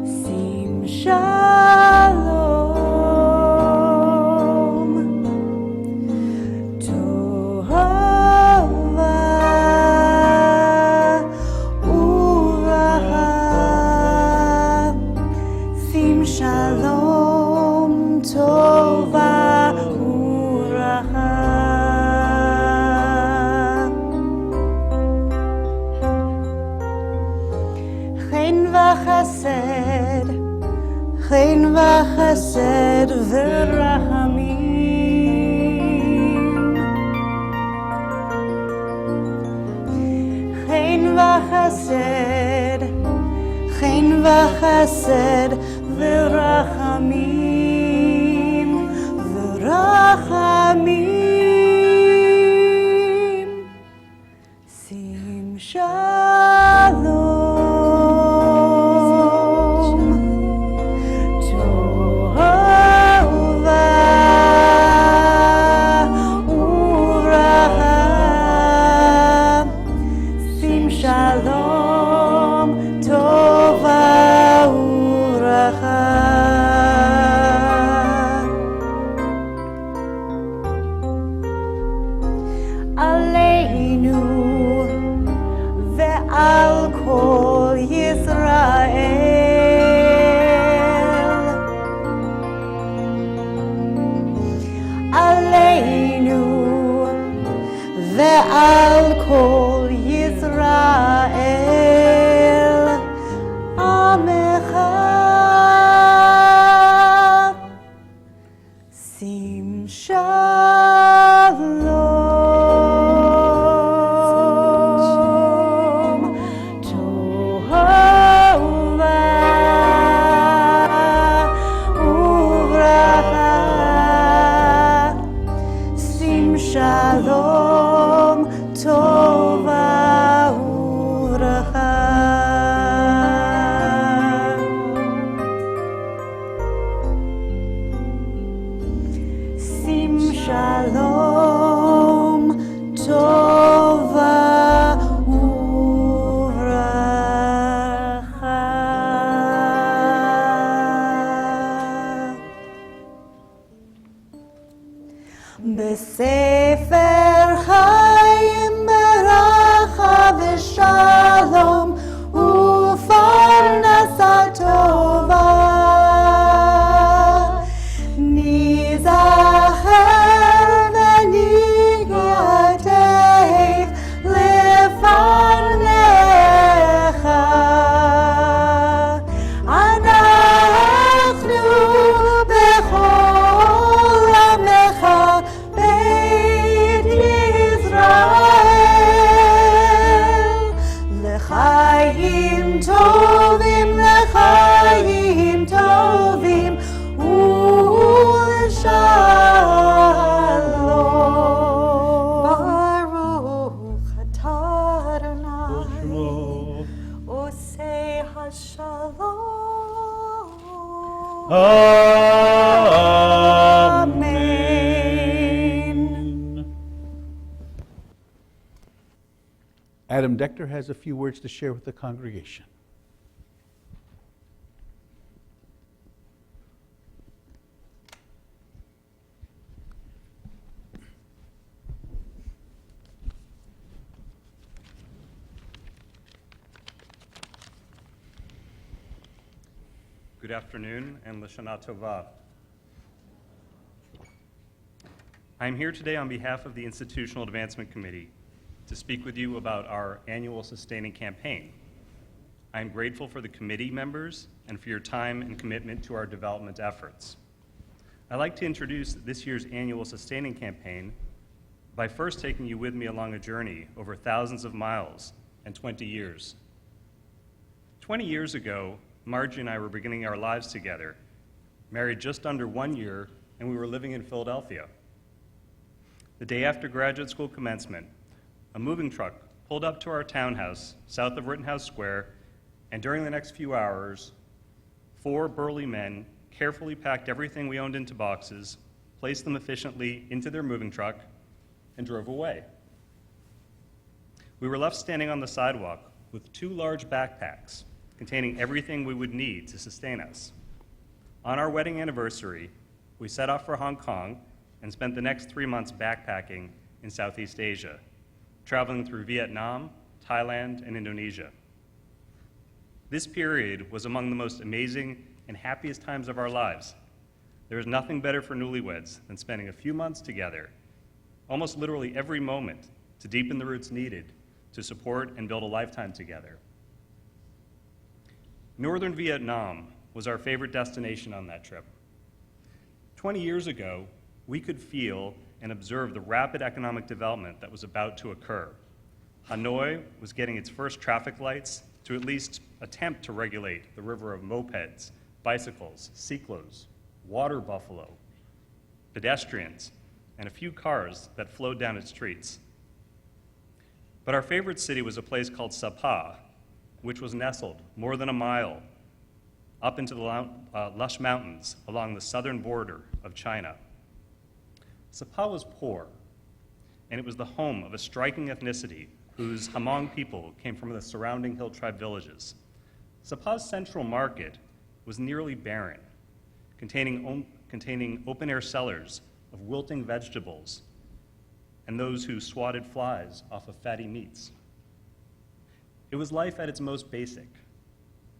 Sim shalom. Shalom tova uvracha. Chen v'chesed, chen v'chesed v'rachamim. Chen v'chesed, chen v'chesed v'rachamim, v'rachamim. Sim shalom, tova uvracha. Sim shalom, tova uvracha. השלום. Amen. Adam Dechter has a few words to share with the congregation. Good afternoon and Lashana Tova. I am here today on behalf of the Institutional Advancement Committee to speak with you about our annual sustaining campaign. I am grateful for the committee members and for your time and commitment to our development efforts. I'd like to introduce this year's annual sustaining campaign by first taking you with me along a journey over thousands of miles and 20 years. 20 years ago, Margie and I were beginning our lives together, married just under 1 year, and we were living in Philadelphia. The day after graduate school commencement, a moving truck pulled up to our townhouse south of Rittenhouse Square, and during the next few hours, 4 burly men carefully packed everything we owned into boxes, placed them efficiently into their moving truck, and drove away. We were left standing on the sidewalk with 2 large backpacks containing everything we would need to sustain us. On our wedding anniversary, we set off for Hong Kong and spent the next 3 months backpacking in Southeast Asia, traveling through Vietnam, Thailand, and Indonesia. This period was among the most amazing and happiest times of our lives. There is nothing better for newlyweds than spending a few months together, almost literally every moment, to deepen the roots needed to support and build a lifetime together. Northern Vietnam was our favorite destination on that trip. 20 years ago, we could feel and observe the rapid economic development that was about to occur. Hanoi was getting its first traffic lights to at least attempt to regulate the river of mopeds, bicycles, cyclos, water buffalo, pedestrians, and a few cars that flowed down its streets. But our favorite city was a place called Sapa, which was nestled more than a mile up into the lush mountains along the southern border of China. Sapa was poor, and it was the home of a striking ethnicity whose Hmong people came from the surrounding hill tribe villages. Sapa's central market was nearly barren, containing open-air cellars of wilting vegetables and those who swatted flies off of fatty meats. It was life at its most basic,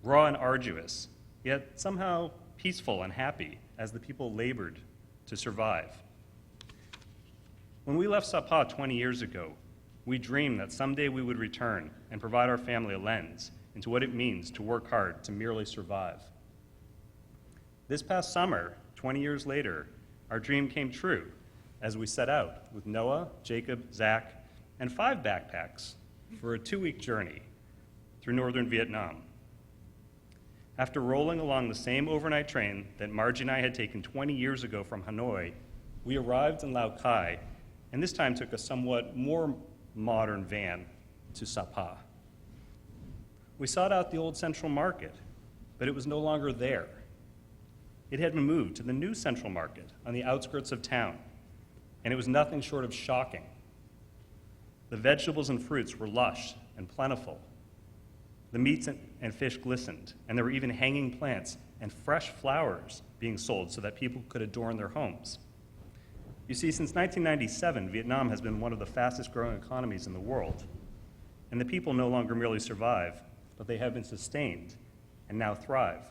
raw and arduous, yet somehow peaceful and happy as the people labored to survive. When we left Sapa 20 years ago, we dreamed that someday we would return and provide our family a lens into what it means to work hard to merely survive. This past summer, 20 years later, our dream came true as we set out with Noah, Jacob, Zach, and 5 backpacks for a 2-week journey through northern Vietnam. After rolling along the same overnight train that Margie and I had taken 20 years ago from Hanoi, we arrived in Lao Cai, and this time took a somewhat more modern van to Sapa. We sought out the old Central Market, but it was no longer there. It had been moved to the new Central Market on the outskirts of town, and it was nothing short of shocking. The vegetables and fruits were lush and plentiful. The meats and fish glistened, and there were even hanging plants and fresh flowers being sold so that people could adorn their homes. You see, since 1997, Vietnam has been one of the fastest growing economies in the world, and the people no longer merely survive, but they have been sustained and now thrive.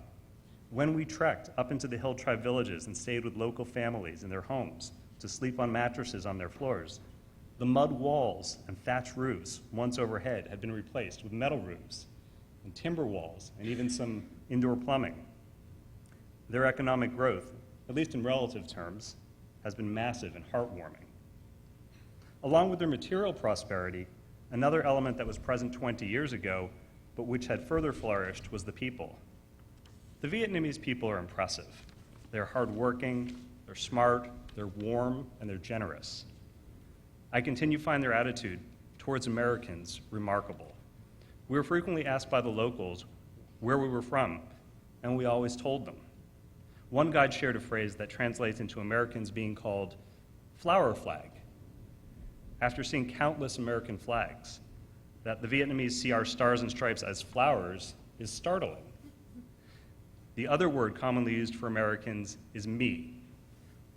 When we trekked up into the hill tribe villages and stayed with local families in their homes to sleep on mattresses on their floors, the mud walls and thatch roofs once overhead had been replaced with metal roofs and timber walls, and even some indoor plumbing. Their economic growth, at least in relative terms, has been massive and heartwarming. Along with their material prosperity, another element that was present 20 years ago, but which had further flourished, was the people. The Vietnamese people are impressive. They're hardworking, they're smart, they're warm, and they're generous. I continue to find their attitude towards Americans remarkable. We were frequently asked by the locals where we were from, and we always told them. One guide shared a phrase that translates into Americans being called flower flag. After seeing countless American flags, that the Vietnamese see our stars and stripes as flowers is startling. The other word commonly used for Americans is me,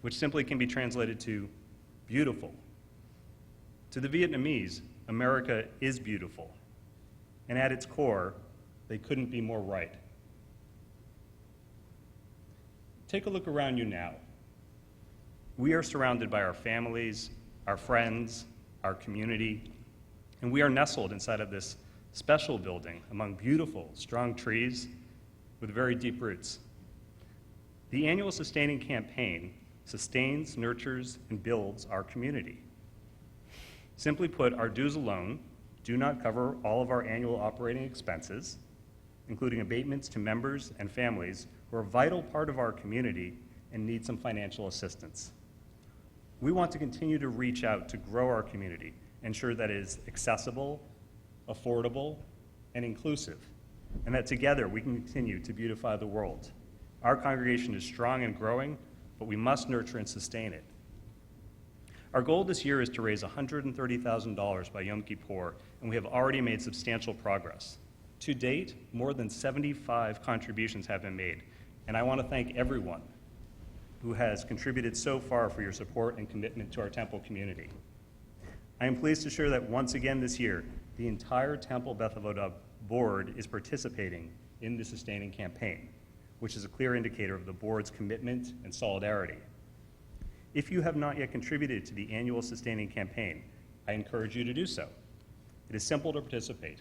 which simply can be translated to beautiful. To the Vietnamese, America is beautiful, and at its core, they couldn't be more right. Take a look around you now. We are surrounded by our families, our friends, our community, and we are nestled inside of this special building among beautiful, strong trees with very deep roots. The annual Sustaining campaign sustains, nurtures, and builds our community. Simply put, our dues alone do not cover all of our annual operating expenses, including abatements to members and families who are a vital part of our community and need some financial assistance. We want to continue to reach out to grow our community, ensure that it is accessible, affordable, and inclusive, and that together we can continue to beautify the world. Our congregation is strong and growing, but we must nurture and sustain it. Our goal this year is to raise $130,000 by Yom Kippur, and we have already made substantial progress. To date, more than 75 contributions have been made, and I want to thank everyone who has contributed so far for your support and commitment to our Temple community. I am pleased to share that once again this year, the entire Temple Beth Avodah board is participating in the Sustaining campaign, which is a clear indicator of the board's commitment and solidarity. If you have not yet contributed to the annual Sustaining campaign, I encourage you to do so. It is simple to participate.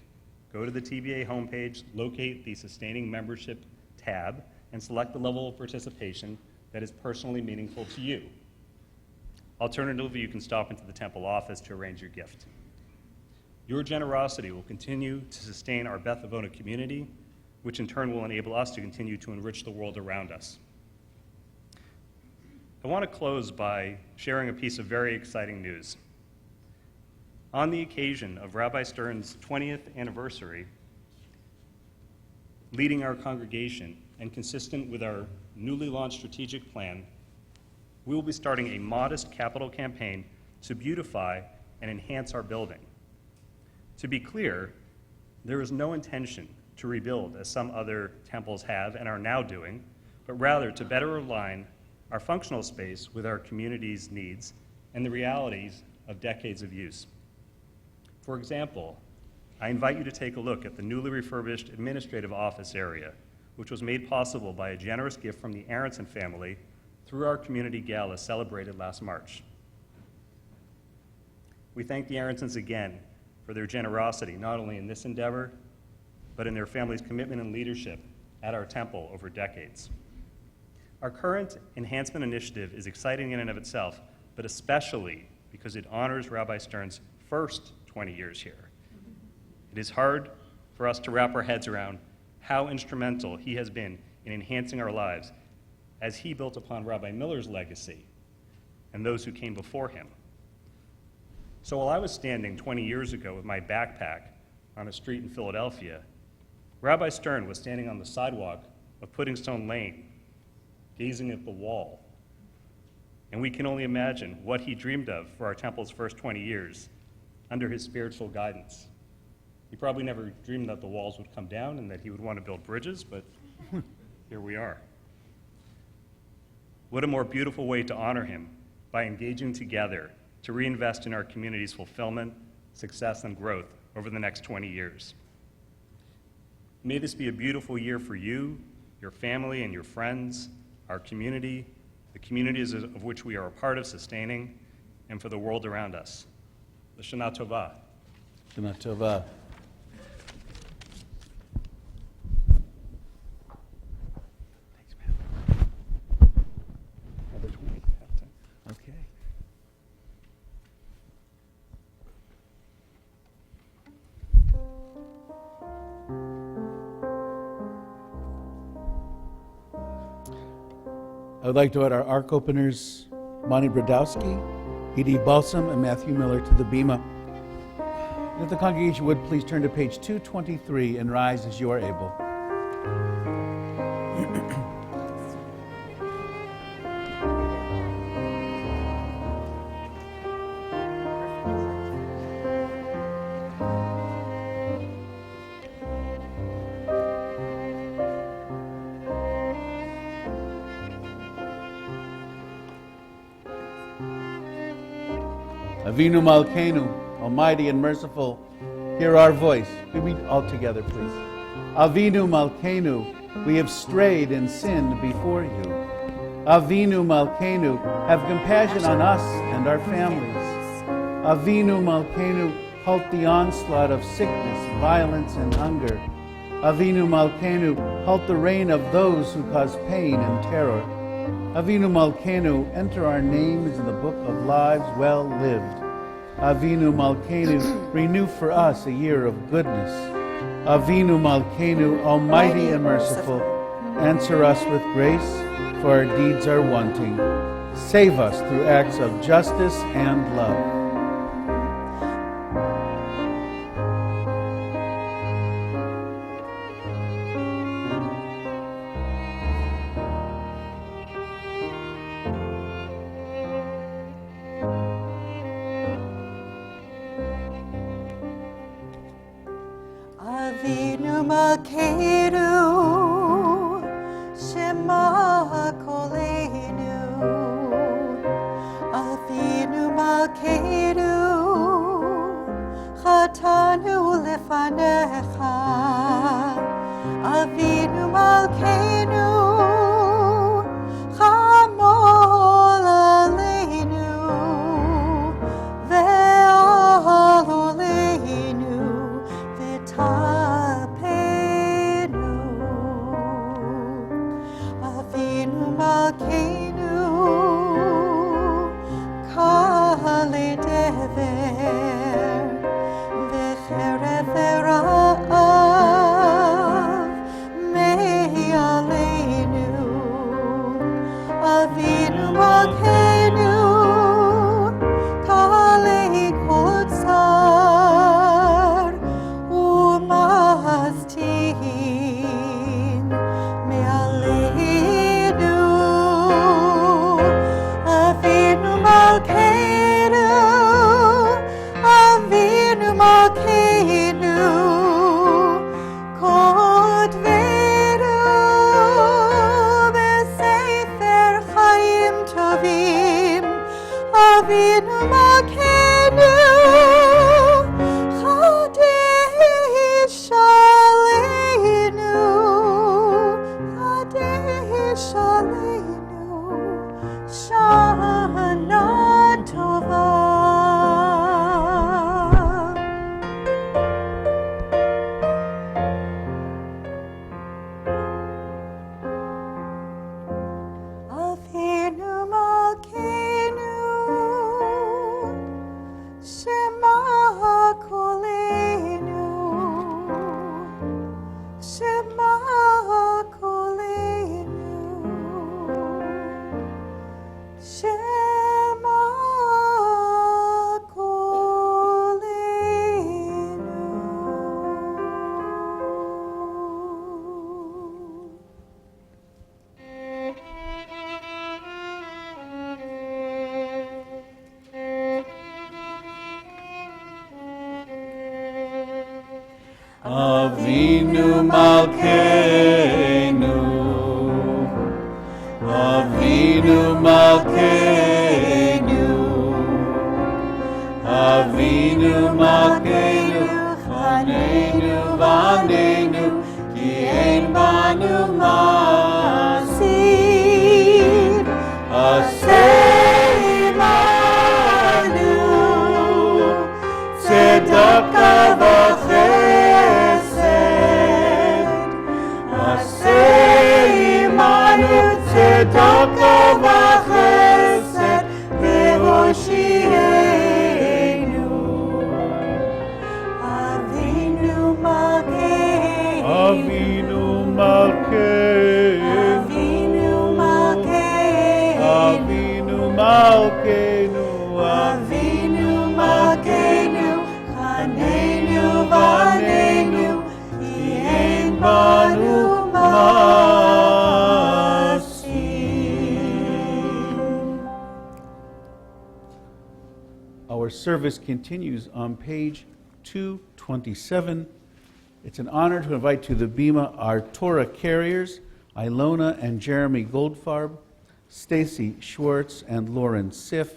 Go to the TBA homepage, locate the Sustaining Membership tab, and select the level of participation that is personally meaningful to you. Alternatively, you can stop into the Temple office to arrange your gift. Your generosity will continue to sustain our Beth Avodah community, which in turn will enable us to continue to enrich the world around us. I want to close by sharing a piece of very exciting news. On the occasion of Rabbi Stern's 20th anniversary, leading our congregation and consistent with our newly launched strategic plan, we will be starting a modest capital campaign to beautify and enhance our building. To be clear, there is no intention to rebuild as some other temples have and are now doing, but rather to better align our functional space with our community's needs and the realities of decades of use. For example, I invite you to take a look at the newly refurbished administrative office area, which was made possible by a generous gift from the Aronson family through our community gala celebrated last March. We thank the Aronsons again for their generosity, not only in this endeavor, but in their family's commitment and leadership at our temple over decades. Our current enhancement initiative is exciting in and of itself, but especially because it honors Rabbi Stern's first 20 years here. It is hard for us to wrap our heads around how instrumental he has been in enhancing our lives as he built upon Rabbi Miller's legacy and those who came before him. So while I was standing 20 years ago with my backpack on a street in Philadelphia, Rabbi Stern was standing on the sidewalk of Puddingstone Lane, gazing at the wall. And we can only imagine what he dreamed of for our temple's first 20 years under his spiritual guidance. He probably never dreamed that the walls would come down and that he would want to build bridges, but here we are. What a more beautiful way to honor him by engaging together to reinvest in our community's fulfillment, success, and growth over the next 20 years. May this be a beautiful year for you, your family, and your friends, our community, the communities of which we are a part of sustaining, and for the world around us. L'Shana Tova. Shana Tova. Thanks, man. Another 20. Okay. I would like to add our ark openers, Bonnie Brodowski, Edie Balsam, and Matthew Miller to the bema. If the congregation would please turn to page 223 and rise as you are able. Avinu Malkeinu, Almighty and merciful, hear our voice. We read all together, please. Avinu Malkeinu, we have strayed and sinned before you. Avinu Malkeinu, have compassion on us and our families. Avinu Malkeinu, halt the onslaught of sickness, violence, and hunger. Avinu Malkeinu, halt the reign of those who cause pain and terror. Avinu Malkeinu, enter our names in the book of lives well lived. Avinu Malkeinu, renew for us a year of goodness. Avinu Malkeinu, Almighty and merciful, answer us with grace, for our deeds are wanting. Save us through acts of justice and love. Avinu Malkeinu, Shema Kolenu. Avinu Malkeinu, Chatanu lefanecha. Avinu Malkeinu, Chamol aleinu, ve'al oleinu, v'tapenu. Avinu Malkeinu, kale dever, v'cherev v'ra'av, me'aleinu. Avinu Malkeinu, kale kotzar, u'mastin, me'aleinu. Avinu Malkeinu, Avinu Malkeinu, kotveru b'sefer chaim tovim. Avinu Malkeinu, chadesh aleinu, chadesh aleinu, shana tova. Avinu Malkeinu, Shema Kolenu, Shema Kolenu, Shema Kolenu. Avinu Malkeinu, Avinu Malkeinu, Avinu Malkeinu, Chanenu v'anenu, ki ein banu masir, aseh imanu, tzedakah v'chesed, aseh imanu, tzedakah v'chesed, v'hoshienu. Avinu Malkeinu, Avinu Malkeinu, Avinu Avinu Malkeinu, Malkeinu, Avinu Malkeinu, Chanenu v'anenu, ki ein banu service continues on page 227. It's an honor to invite to the Bema our Torah carriers, Ilona and Jeremy Goldfarb, Stacy Schwartz and Lauren Siff,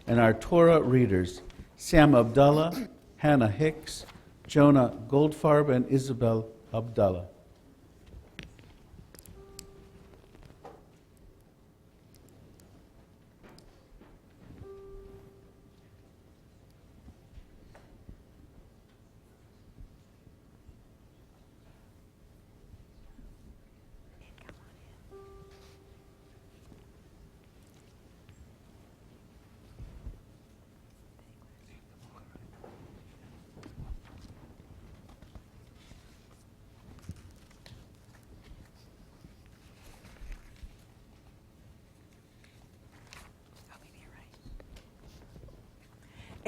and our Torah readers, Sam Abdallah, Hannah Hicks, Jonah Goldfarb, and Isabel Abdallah.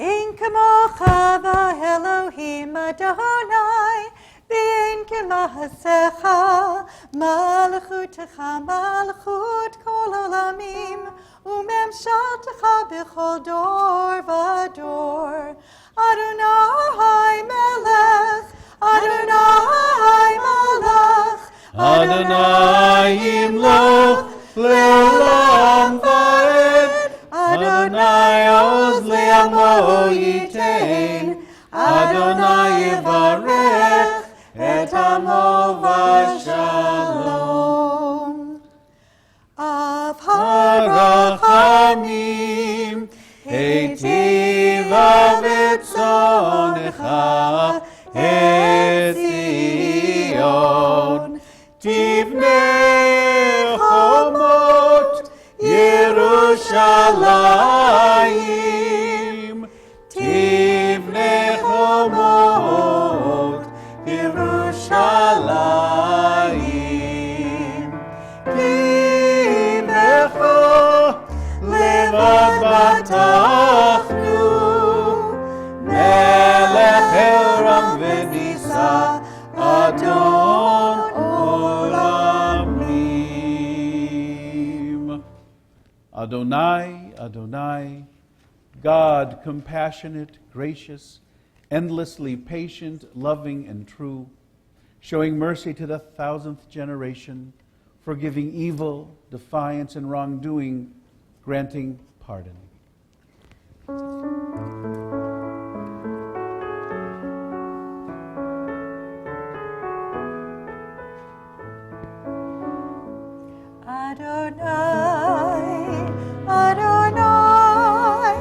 Ein kamocha v'Elohim Adonai, v'ein k'ma'asecha, malchutecha malchut kol olamim, u'memshaltecha b'chol dor v'dor. Adonai melech, Adonai malach, Adonai yimloch le'olam va'ed, Adonai oz le'amo yitein, Adonai yivarech et amo v'shalom. Av Harachamim heitiva v'tzonecha et Zion tivne chomot Yerushalayim tivne chomot Yerushalayim kimecha levad batachnu melech Eram v'nisa Adon olamim. Adonai, Adonai, God, compassionate, gracious, endlessly patient, loving, and true, showing mercy to the 1,000th generation, forgiving evil, defiance, and wrongdoing, granting pardon. Adonai, Adonai,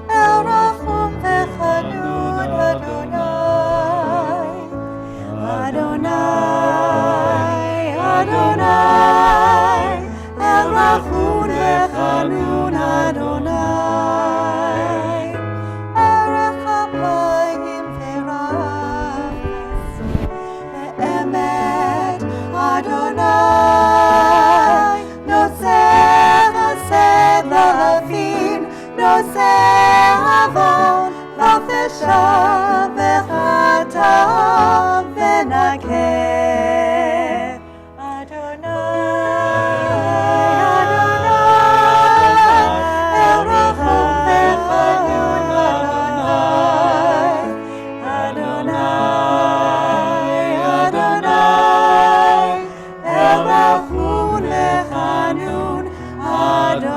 El Rachum v'Chanun, Adonai, Adonai, Adonai, El Rachum v'Chanun, Adonai, Erech Apayim v'Rafes, ve'emet, Adonai. Noseh avon, v'afesha v'chata v'nakeh. Adonai, Adonai, El Rachum v'Chanun, Adonai, Adonai, El Rachum v'Chanun, Adonai.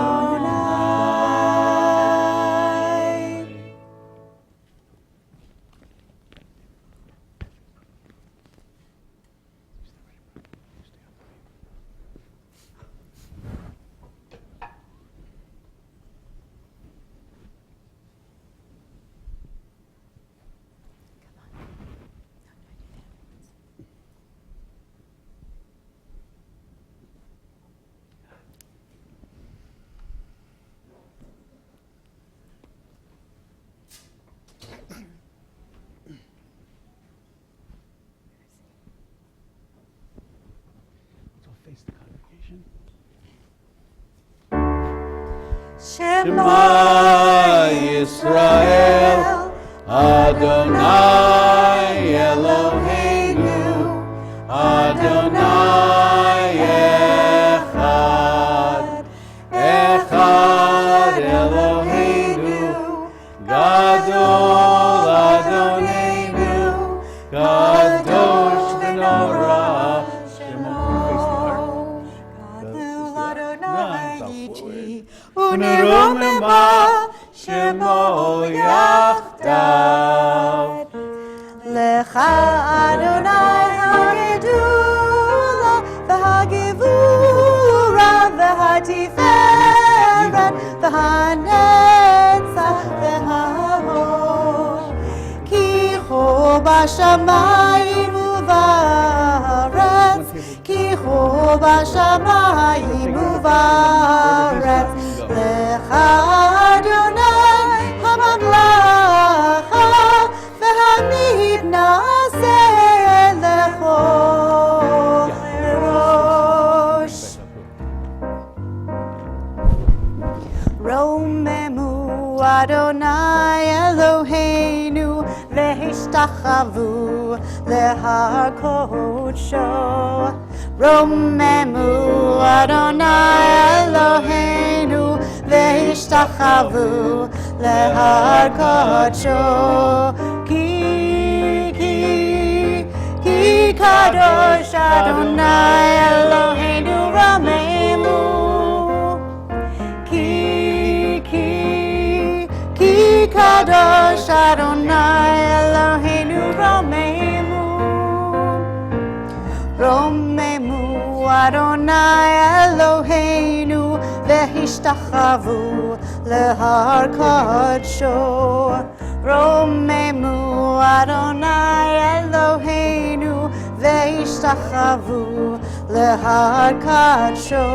Face the congregation. Shema Yisrael, Adonai Eloheinu, Adonai Echad, Echad Eloheinu, Gadol שמו יחדיו. לך אדוני הגדולה והגבורה והתפארת והנצח וההוד. כי הוא בשמיים ובארץ, כי הוא בשמיים ובארץ. לך אדוני הממלכה והמתנשא לכל ראש. רוממו אדוני אלוהינו והשתחוו להר קודשו. רוממו אדוני אלוהינו והשתחוו להר קודשו. כי קדוש אדוני אלוהינו רוממו. כי קדוש אדוני אלוהינו רוממו. רוממו אדוני אלוהינו והשתחוו להר קודשו. רוממו אדוני אלוהינו והשתחוו להר קודשו.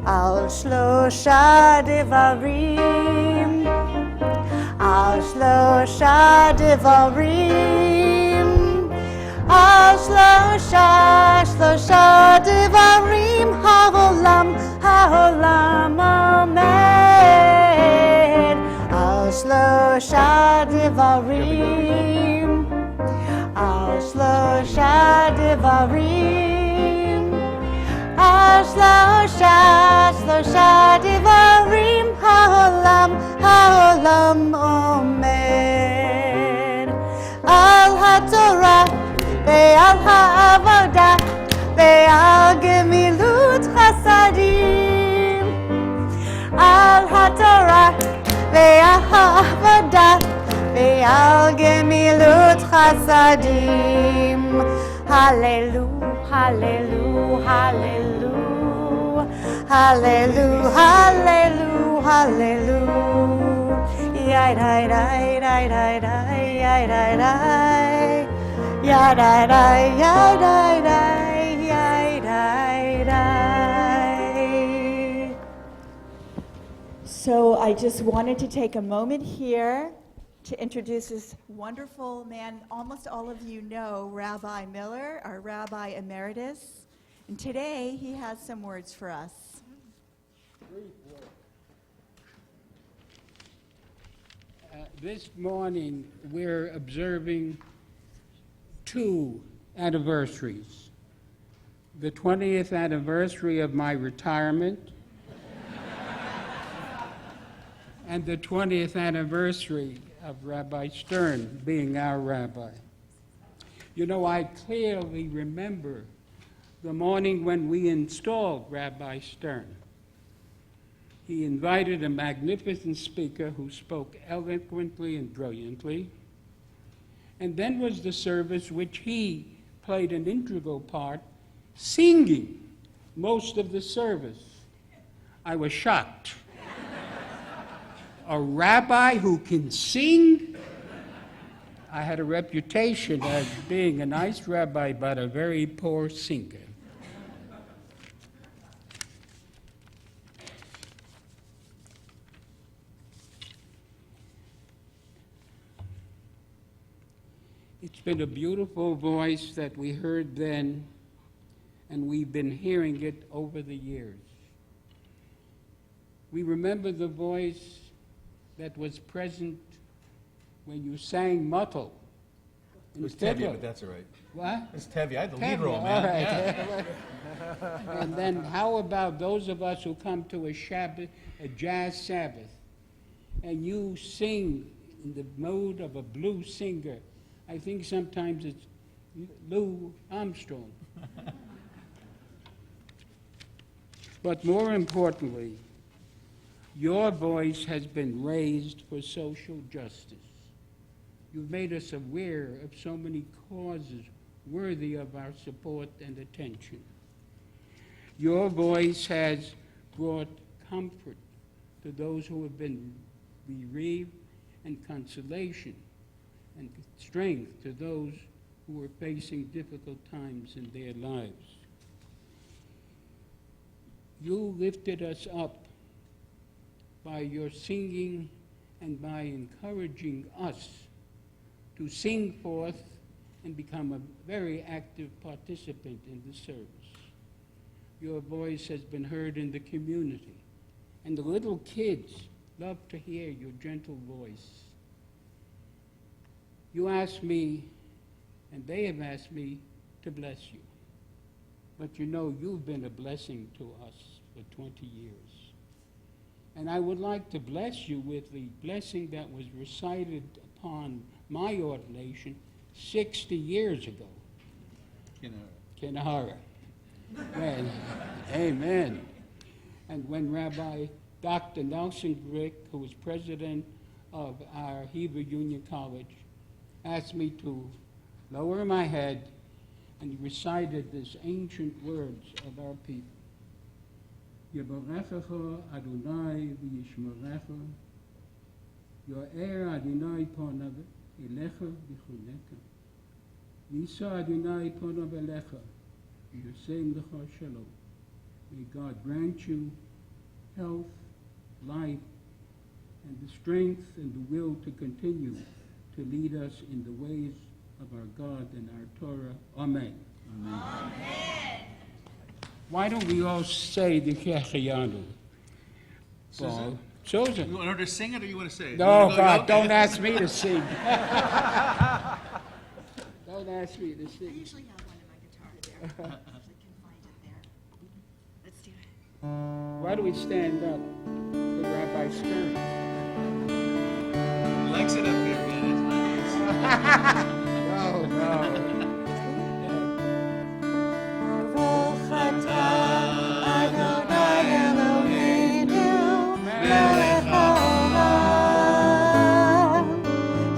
על שלושה דברים, על שלושה דברים, על שלושה דברים העולם עומד. על שלושה דברים, על שלושה דברים, על שלושה דברים העולם עומד. על התורה ועל העבודה ועל גמילות חסדים. על התורה ועל העבודה ועל גמילות חסדים. הללו, הללו, הללו, הללו, הללו, הללו. יאי די די די די די יאי די די יאי די די יאי די די יאי די די. So I just wanted to take a moment here to introduce this wonderful man. Almost all of you know Rabbi Miller, our Rabbi Emeritus. And today he has some words for us. This morning, we're observing two anniversaries. The 20th anniversary of my retirement and the 20th anniversary of Rabbi Stern being our rabbi. You know, I clearly remember the morning when we installed Rabbi Stern. He invited a magnificent speaker who spoke eloquently and brilliantly. And then was the service which he played an integral part, singing most of the service. I was shocked. A rabbi who can sing? I had a reputation as being a nice rabbi, but a very poor singer. It's been a beautiful voice that we heard then, and we've been hearing it over the years. We remember the voice that was present when you sang Mottel. It was Tevye, but that's all right. What? It's Tevye. I had the lead Tevye, role, man. all right. Yeah. And then how about those of us who come to a Shabbat, a jazz Sabbath, and you sing in the mode of a blues singer? I think sometimes it's Lou Armstrong. But more importantly, Your voice has been raised for social justice. You've made us aware of so many causes worthy of our support and attention. Your voice has brought comfort to those who have been bereaved and consolation and strength to those who are facing difficult times in their lives. You lifted us up by your singing and by encouraging us to sing forth and become a very active participant in the service. Your voice has been heard in the community, and the little kids love to hear your gentle voice. You asked me, and they have asked me, to bless you. But you know you've been a blessing to us for 20 years. And I would like to bless you with the blessing that was recited upon my ordination 60 years ago. Kinahara. Amen. And when Rabbi Dr. Nelson Glick, who was president of our Hebrew Union College, asked me to lower my head, and he recited these ancient words of our people. Yevarechecha Adonai v'yishmerecha, Yo'er Adonai ponav elecha v'chuneka, Yisa Adonai ponav elecha, v'yosem lecha shalom. May God grant you health, life, and the strength and the will to continue to lead us in the ways of our God and our Torah. Amen. Amen. Why don't we all say the Kechayanu? Susan? Susan. You want her to sing it or you want to say it? No, You wanna go? God, Okay. don't ask me to sing. Don't ask me to I sing. usually have one in my guitar there. If I can find it there. Let's do it. Why do we stand up for Rabbi Stern? He likes it up here, man. No, no. Baruch atah Adonai Eloheinu melech haolam,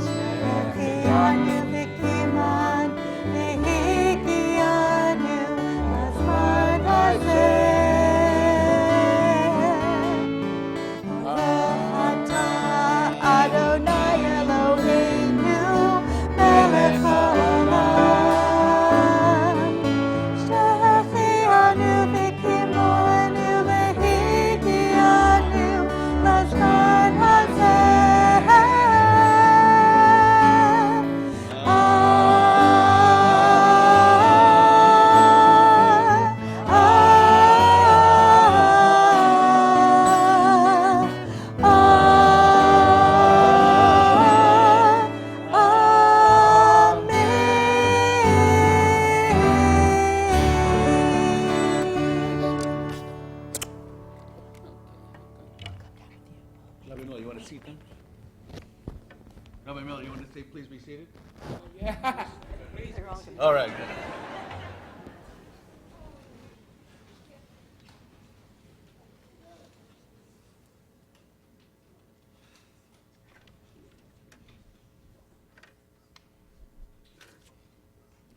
שהחיינו וקיימנו והגיענו לזמן הזה. Baruch atah Adonai Eloheinu melech haolam, שהחיינו וקיימנו והגיענו לזמן הזה. Rabbi Miller, you want to seat them? Rabbi Miller, you want to say please be seated? Yeah. All right.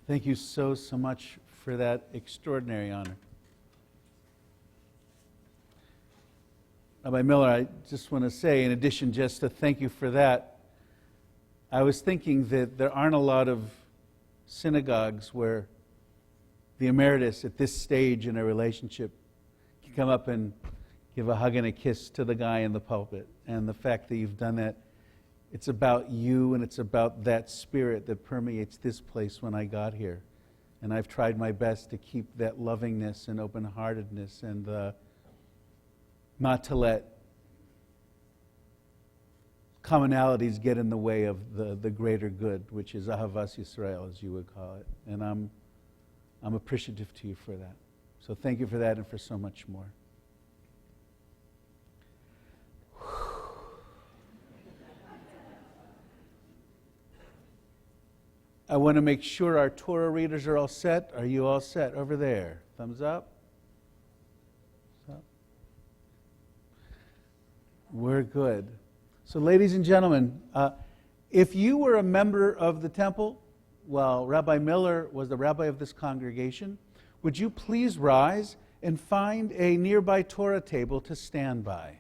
Thank you so much for that extraordinary honor. Rabbi Miller, I just want to say, in addition just to thank you for that, I was thinking that there aren't a lot of synagogues where the emeritus at this stage in a relationship can come up and give a hug and a kiss to the guy in the pulpit. And the fact that you've done that, it's about you and it's about that spirit that permeates this place when I got here. And I've tried my best to keep that lovingness and open-heartedness and not to let commonalities get in the way of the greater good, which is Ahavas Yisrael, as you would call it. And I'm appreciative to you for that. So thank you for that and for so much more. I want to make sure our Torah readers are all set. Are you all set over there? Thumbs up. We're good. So, ladies and gentlemen, if you were a member of the temple, while Rabbi Miller was the rabbi of this congregation, would you please rise and find a nearby Torah table to stand by?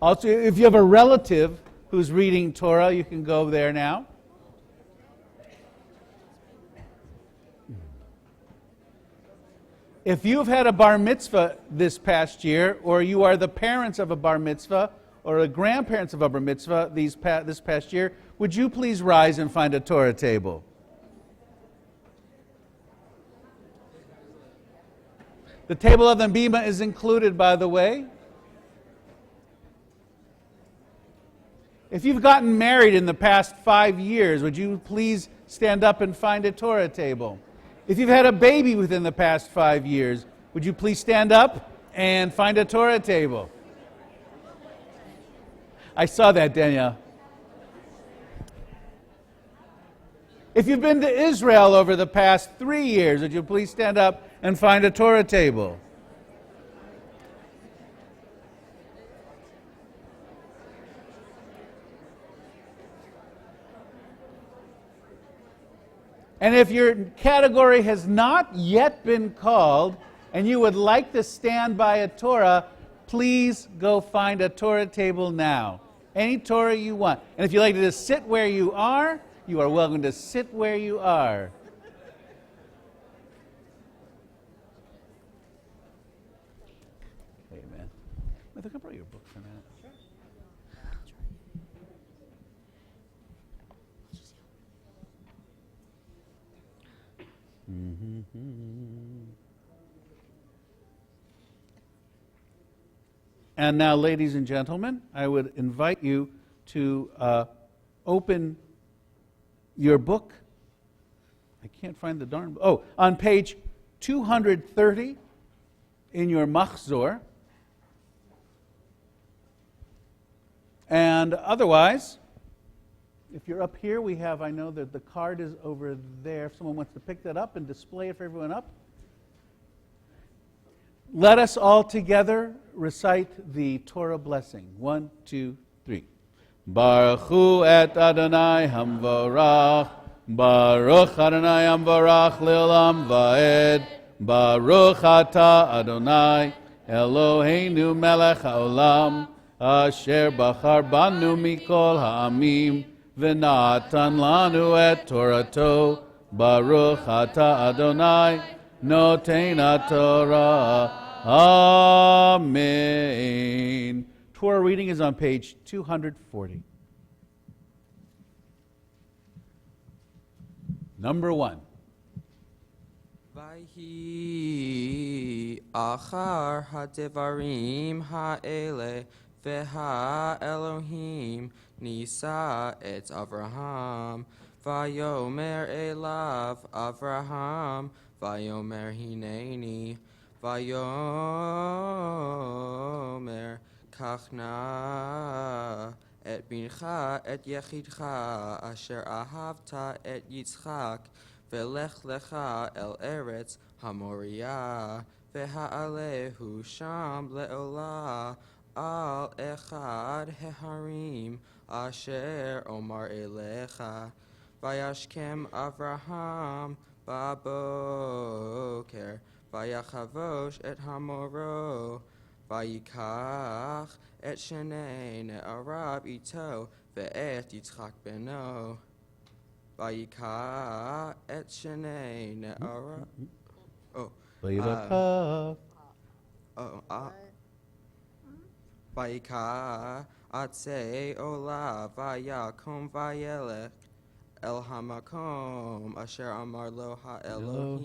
Also, if you have a relative who's reading Torah, you can go there now. If you've had a bar mitzvah this past year, or you are the parents of a bar mitzvah, or the grandparents of a bar mitzvah this past year, would you please rise and find a Torah table? The table of the bima is included, by the way. If you've gotten married in the past 5 years, would you please stand up and find a Torah table? If you've had a baby within the past 5 years, would you please stand up and find a Torah table? I saw that, Danielle. If you've been to Israel over the past 3 years, would you please stand up and find a Torah table? And if your category has not yet been called and you would like to stand by a Torah, please go find a Torah table now. Any Torah you want. And if you'd like to just sit where you are welcome to sit where you are. Amen. I think I'll borrow your book for a minute. And now, ladies and gentlemen, I would invite you to open your book. I can't find the darn book. Oh, on page 230 in your Machzor. And otherwise, if you're up here, we have, I know that the card is over there. If someone wants to pick that up and display it for everyone up. Let us all together recite the Torah blessing. 1, 2, 3. Baruch hu et Adonai hamvarach. Baruch Adonai hamvarach le'olam va'ed. Baruch atah Adonai Eloheinu melech haolam. Asher bachar banu mikol ha'amim. V'natan lanu et Torato. Baruch atah Adonai noten Torah. Amen. Torah reading is on page 240. Number 1. Vayhi achar hadevarim ha'ele veha Elohim nisa et Avraham vayomer elav Avraham vayomer hineni vayomer kachna et bincha et yechidcha asher ahavta et Yitzchak velech lecha el eretz hamoria veha'alehu sham le'olah al echad heharim asher omar elecha vayashkem Avraham baboker vayachavosh et hamoro vayikach et shenei ne'arav ito ve'et Yitzchak beno vayikach et shenei ne'arav vayikach atzei olah vayakom vayelech el hamakom asher amar lo ha'Elohim.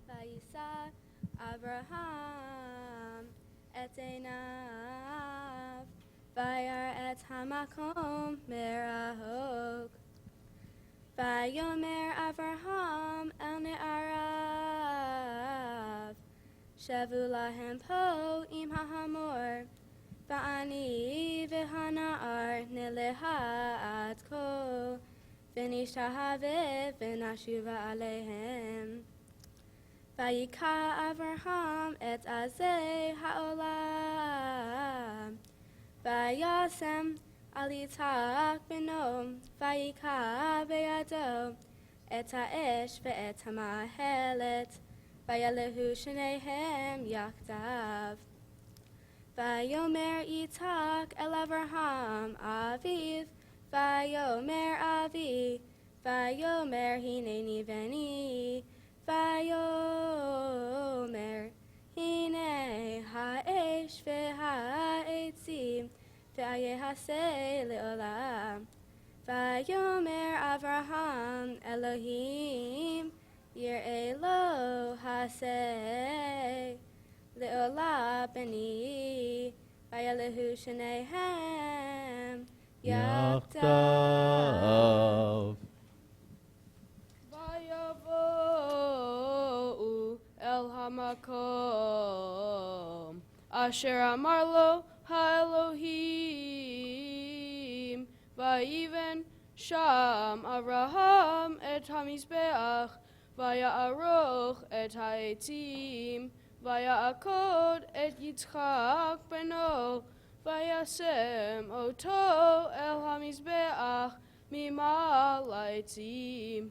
Vayisa Avraham et einav vayar et hamakom merahok vayomer Avraham el ne'arav Shavu lahem po im hahamor Va'ani v'hana'ar neleha ad ko, v'nishtahave v'nashuva alehem. Vayika Avraham et azeh ha'olam, vayasem al Yitzhak beno, vayika beyado et ha'esh ve'et ha'mahelet, vayalehu shnehem yakdav. Vayomer Yitzhak el Avraham aviv, vayomer avi, vayomer hineni veni, vayomer hine ha'esh ve'ha'etzim, ve'ayehaseh le'olam. Vayomer Avraham Elohim, yir'eh lo haseh, le'olah beni, vayalehu shnehem Yachdav. Vayavo'u el hamakom asher amar lo ha'Elohim, vayiven sham Avraham et hamizbeach, vaya'aroch et ha'etzim, vaya'akod et Yitzchak beno, vayasem oto el hamizbeach mimal ha'etzim.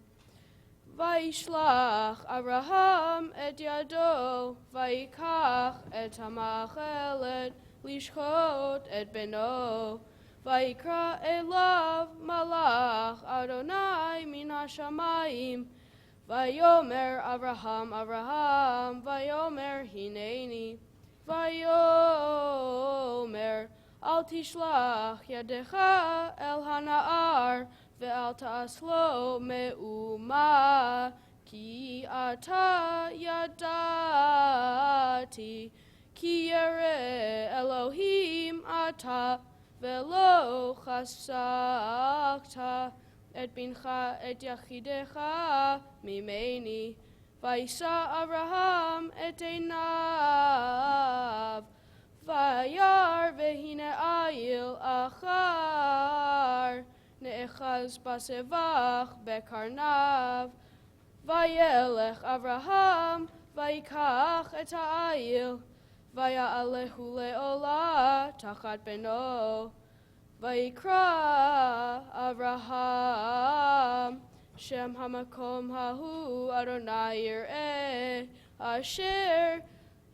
Vayishlach Avraham et yado, vayikach et hamachelet, lishchot et beno. Vayikra elav malach Adonai min hashamayim. Vayomer Avraham, Avraham, vayomer hineni. Vayomer al tishlach yadecha el hana'ar, ve'al ta'aslo me'uma, ki ata yadati, ki yere Elohim ata, ve'lo chasakta, et bincha et yachidecha mimeni. Vayisa Avraham et einav, vayar vehine ayil achar, ne'echaz basevach bekarnav. Vayelech Avraham, vayikach et ha'ayil, vaya'alehu le'olah tachat beno. Vayikra Avraham, Shem hamakom hahu Adonai yir'eh, asher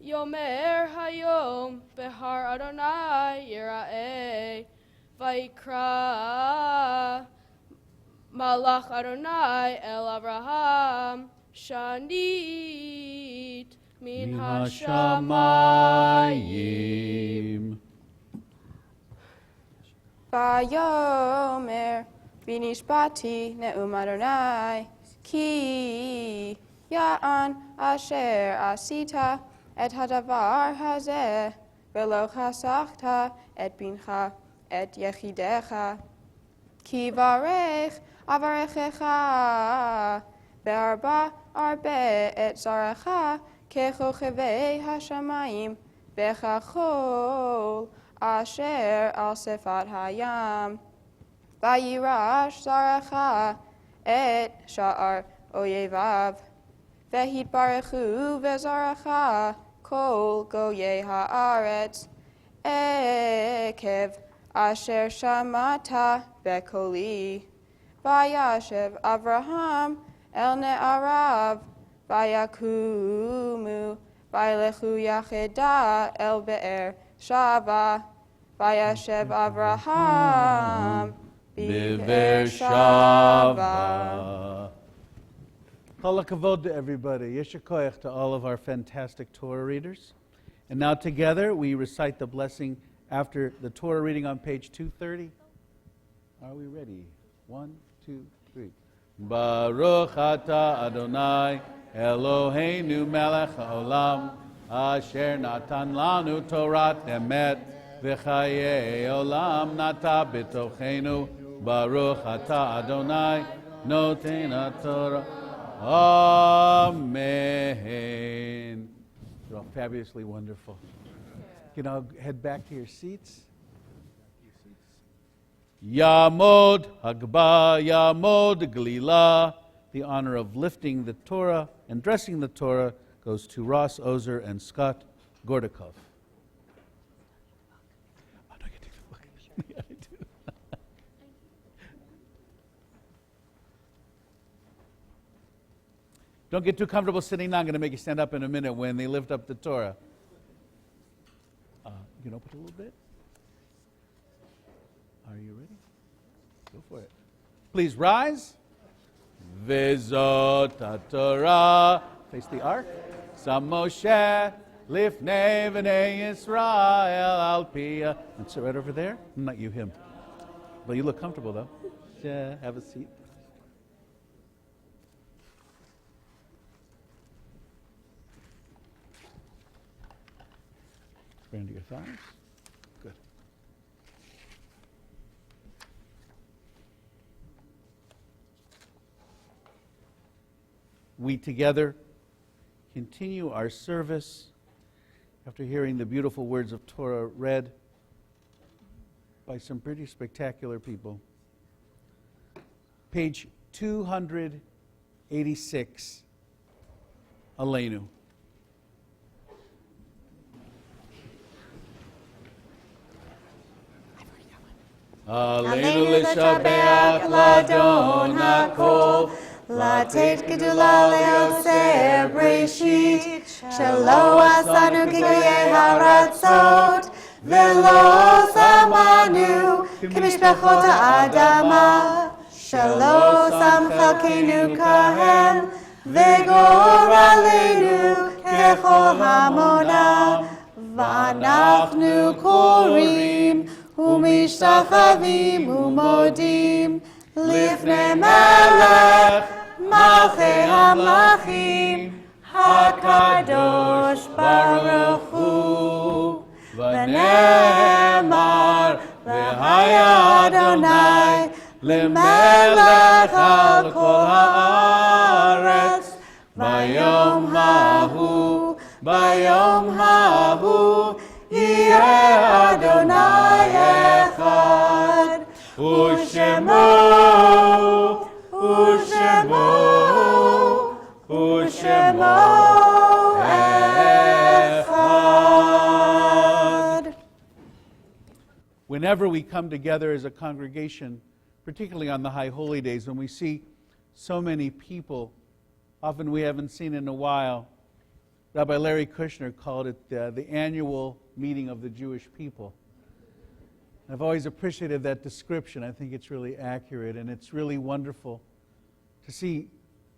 yomer hayom behar Adonai yir'eh. Vayikra malach Adonai el Avraham, shanit min hashamayim. Vayomer v'nishbati ne'um Adonai ki ya'an asher asita et hadavar hazeh velo chasachta et bincha et yechidecha ki varech avarechecha be'arba arbe et zarecha kechochevei hashamayim bechachol asher al sefat hayam. Vayirash zarecha et sha'ar oyevav. Vehit barechu vezarecha kol goye haaretz. Ekev asher shamata bekoli. Vayashev Avraham el ne'arav. Vayakumu vaylechu yacheda el be'er shava. Vayashev Avraham Be'er Shava. Kol hakavod to everybody. Yesher koach to all of our fantastic Torah readers. And now together we recite the blessing after the Torah reading on page 230. Are we ready? 1, 2, 3. Baruch atah Adonai Eloheinu melech haolam asher natan lanu Torat emet v'chayei olam nata b'tochenu Baruch atah Adonai noten haTorah. Amen. You're all fabulously wonderful. can all head back to your seats. Yamod Hagba Yamod Glila. The honor of lifting the Torah and dressing the Torah goes to Ross Ozer and Scott Gordakov. Oh, no, you take the book. Yeah, I do. Don't get too comfortable sitting down. I'm going to make you stand up in a minute when they lift up the Torah. You can open it a little bit. Are you ready? Go for it. Please rise. Vezot HaTorah. Face the ark. Sam Moshe lifnei v'nei Yisrael al piyah. And sit right over there. Not you, him. But you look comfortable though. Yeah, have a seat. Spread into your thighs. Good. We together continue our service after hearing the beautiful words of Torah read by some pretty spectacular people. Page 286, Aleinu. Aleinu l'shabeach l'Adon HaKol, לתת גדולה ליוצר בראשית, שלא עשנו כגויי הארצות, ולא שמנו כמשפחות האדמה, שלא שם חלקנו כהם, וגורלנו ככל המונה, ואנחנו קוראים ומשתחווים ומודים לפני מלך מלכי המלכים הקדוש ברוך הוא. ונאמר והיה אדוני למלך על כל הארץ ביום ההוא יהיה אדוני אחד ושמו אחד. Whenever we come together as a congregation, particularly on the High Holy Days, when we see so many people, often we haven't seen in a while, Rabbi Larry Kushner called it the annual meeting of the Jewish people. I've always appreciated that description. I think it's really accurate, and it's really wonderful to see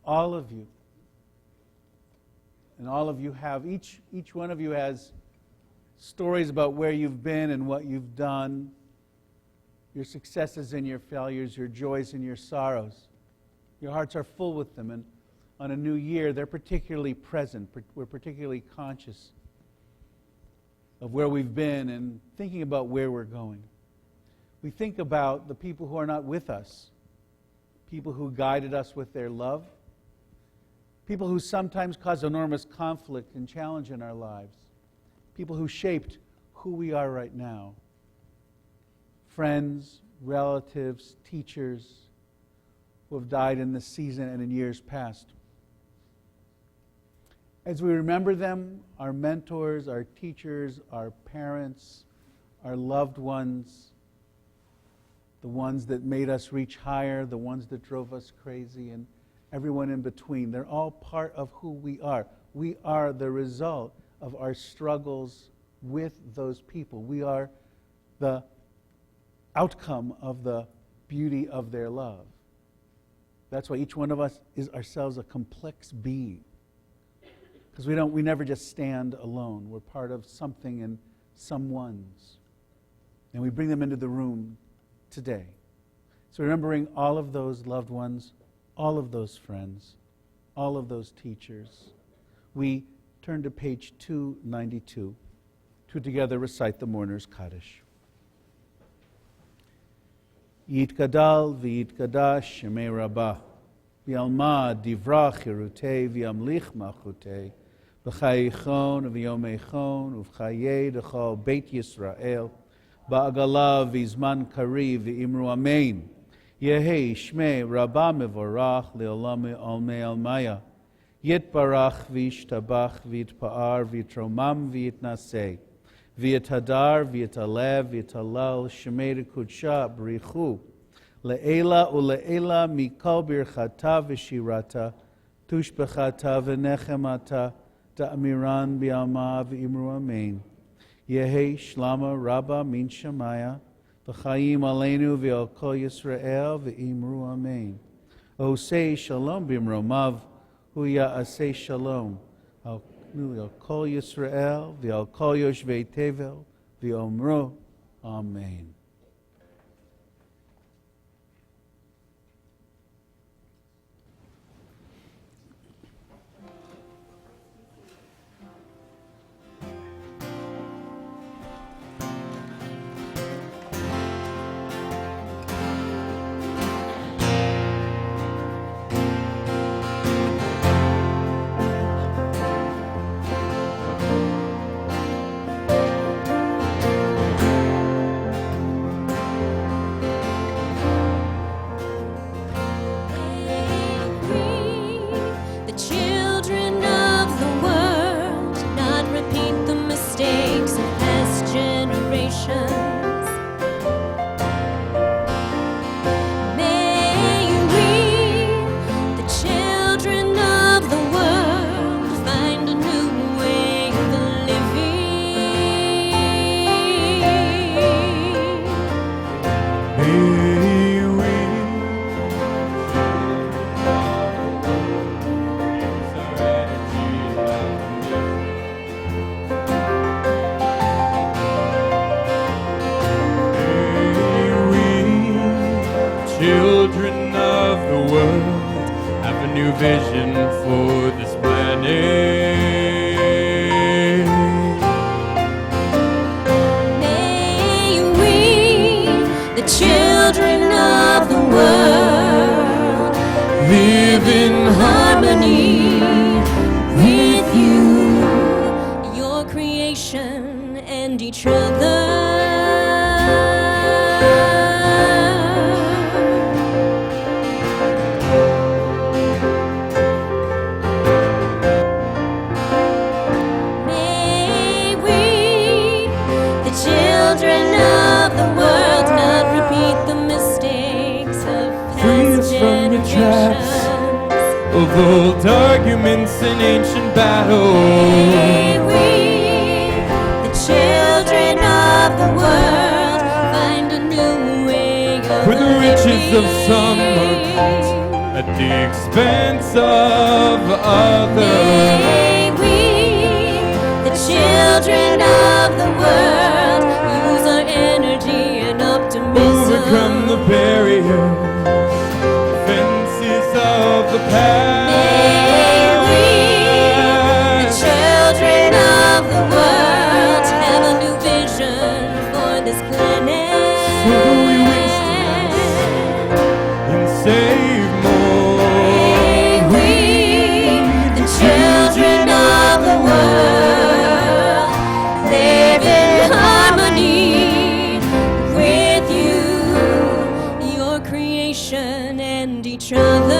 all of you. And all of you have, each one of you has stories about where you've been and what you've done, your successes and your failures, your joys and your sorrows. Your hearts are full with them, and on a new year, they're particularly present. We're particularly conscious of where we've been and thinking about where we're going. We think about the people who are not with us, people who guided us with their love, people who sometimes cause enormous conflict and challenge in our lives, people who shaped who we are right now, friends, relatives, teachers who have died in this season and in years past. As we remember them, our mentors, our teachers, our parents, our loved ones, the ones that made us reach higher, the ones that drove us crazy, and everyone in between, they're all part of who we are. We are the result of our struggles with those people. We are the outcome of the beauty of their love. That's why each one of us is ourselves a complex being. Because we never just stand alone. We're part of something and someone's. And we bring them into the room today. So remembering all of those loved ones, all of those friends, all of those teachers, we turn to page 292 to together recite the Mourner's Kaddish. Yitgadal v'yitgadash shemei Rabbah, v'yalma divra chirutei v'yamlich machutei, B'chayichon v'yomeichon uv'chayei d'chol Beit Yisrael ba'agala v'zman kari v'imru amen. Yehi shmei rabba mevorach le'olame olmei almaya. Yitbarach v'yishtabach v'yitpa'ar v'yitromam v'yitnaseh. V'yitadar v'yitalev v'yitalal shemei kudsha b'richu. Le'ela ule'ela mikol birchata v'shirata tushbechata v'nechemata ta'amiran bi'alma v'imru amen. Yehi shlama rabba min shamaya v'chayim aleinu v'al kol Yisrael v'imru amen. Osei shalom b'imromav hu ya'asei shalom al kol Yisrael v'al kol yoshvei tevel v'omru amen. The children of the world not repeat the mistakes of past generations. May we, the children of the world, find a new way of living. May we children of the world have a new vision for this planet. May we, the children of the world, Live in harmony with you, your creation, and each other. May we, the children of the world, not repeat the mistakes of Free past us from the traps generations. of old arguments and ancient battles. May we, the children of the world, find a new way of Where the riches of living. some are built at the expense of others. May we, the children of the world, use our energy and optimism. Overcome the barriers, fences of the past. May we, the children of the world, have a new vision for this planet. So we waste less and save more. May we, the children of the world, live in harmony with you, your creation, and each other.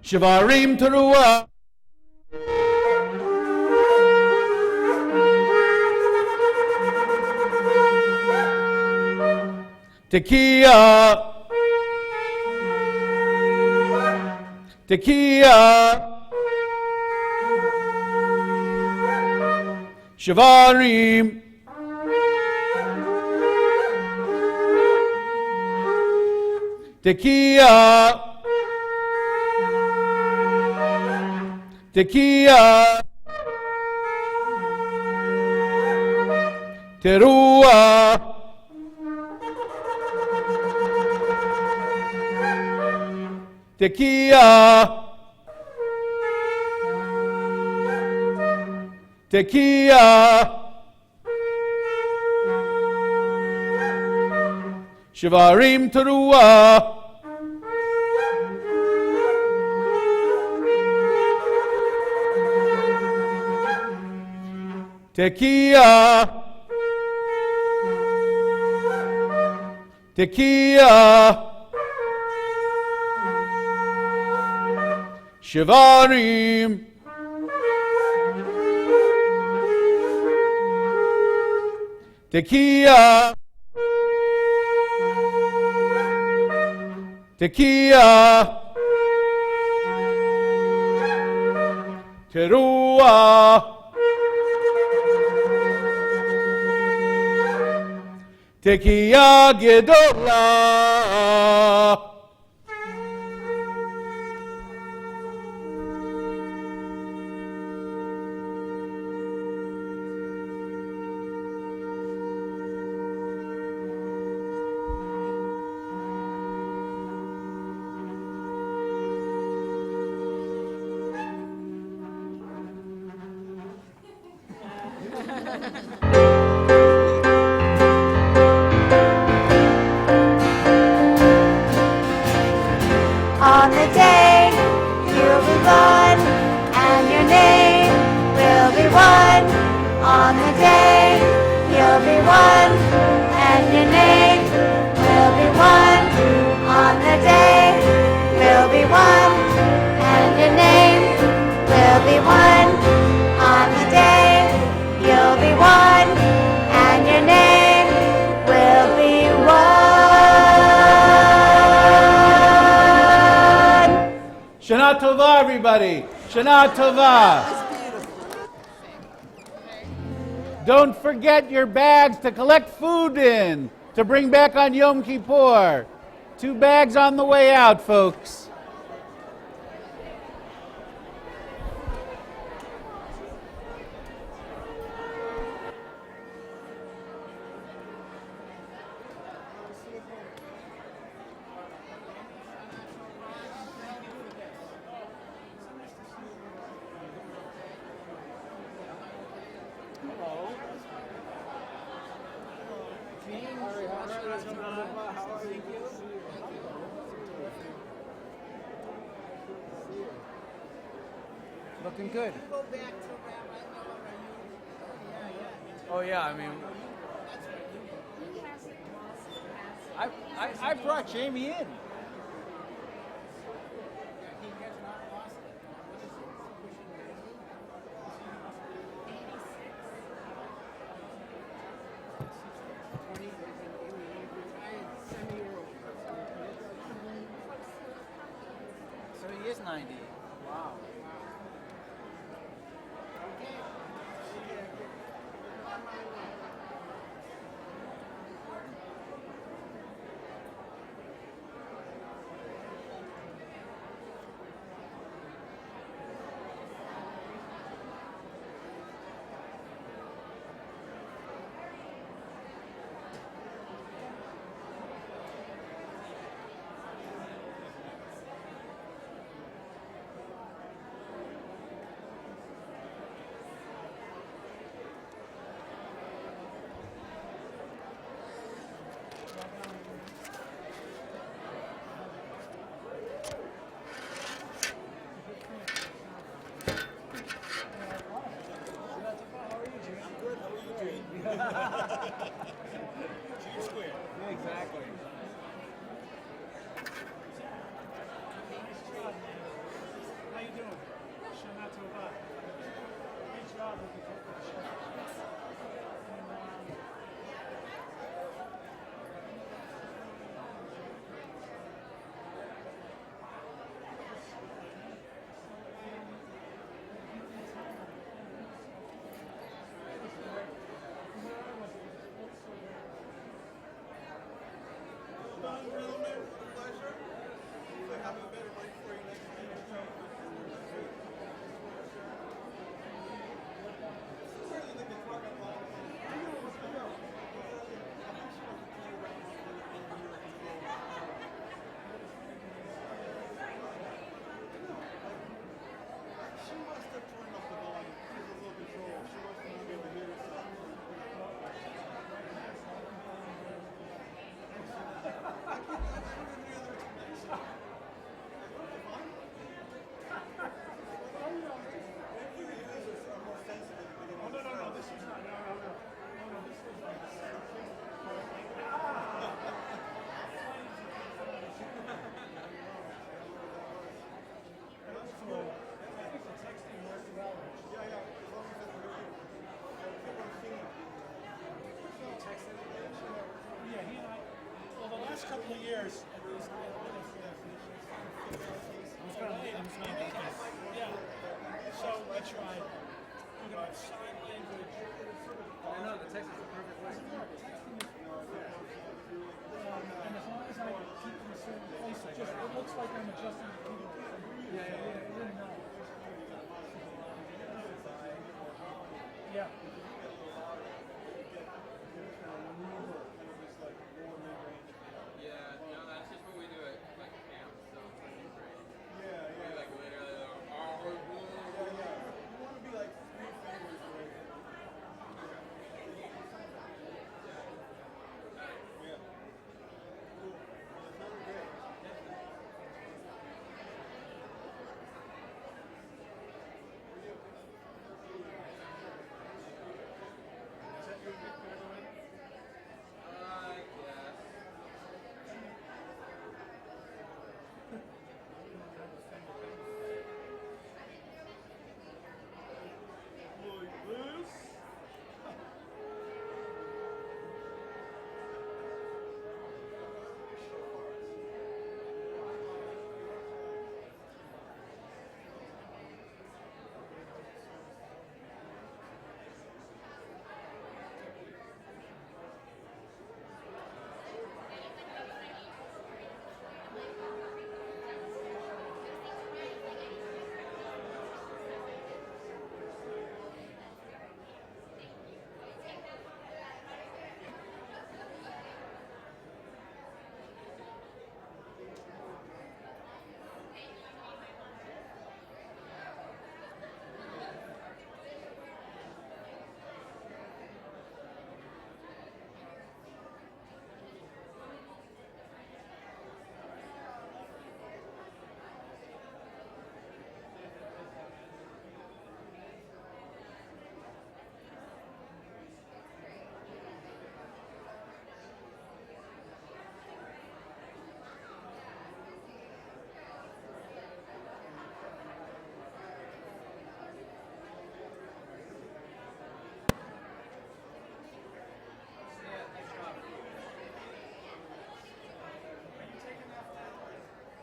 Shavarim Teruah. Tekiah. Tekiah. Shavarim. Tekiah. Tekiah. Teruah. Tekiah. Tekiah. Shavarim Teruah. Tekiah. Tekiah. Shavarim. Tekiah. Tekiah. Teruah. Tekiah Gedolah. On the day you'll be born, and your name will be one. On the day you'll be one, and your name will be one. On the day will be one, and your name will be one. On the day you'll be one, and your name will be one. Shana Tova, everybody. Shana Tova. Don't forget your bags to collect food in, to bring back on Yom Kippur. 2 bags on the way out, folks. Looking good. Oh yeah, I mean, I brought Jamie in. So he is 90. Wow. years. Yeah. So I tried. You know, sign language. I know, the text is the perfect way. And as long as I keep in a certain place, it looks like I'm adjusting the keyboard. Yeah, it wouldn't know. Yeah. Yeah, no, that's just what we do at like camp. So yeah. We like literally you want to be like 3 fingers away. Yeah. Cool. Well, it's another day. Is that your big card already? I guess. Like this.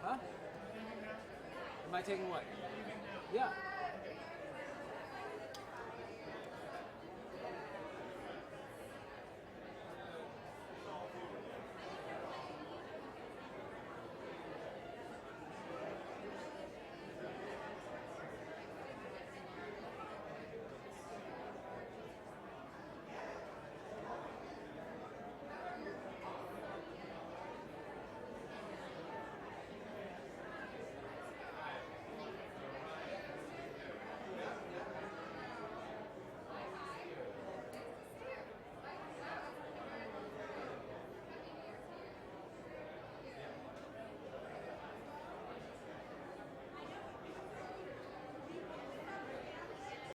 Huh? Am I taking what? Yeah.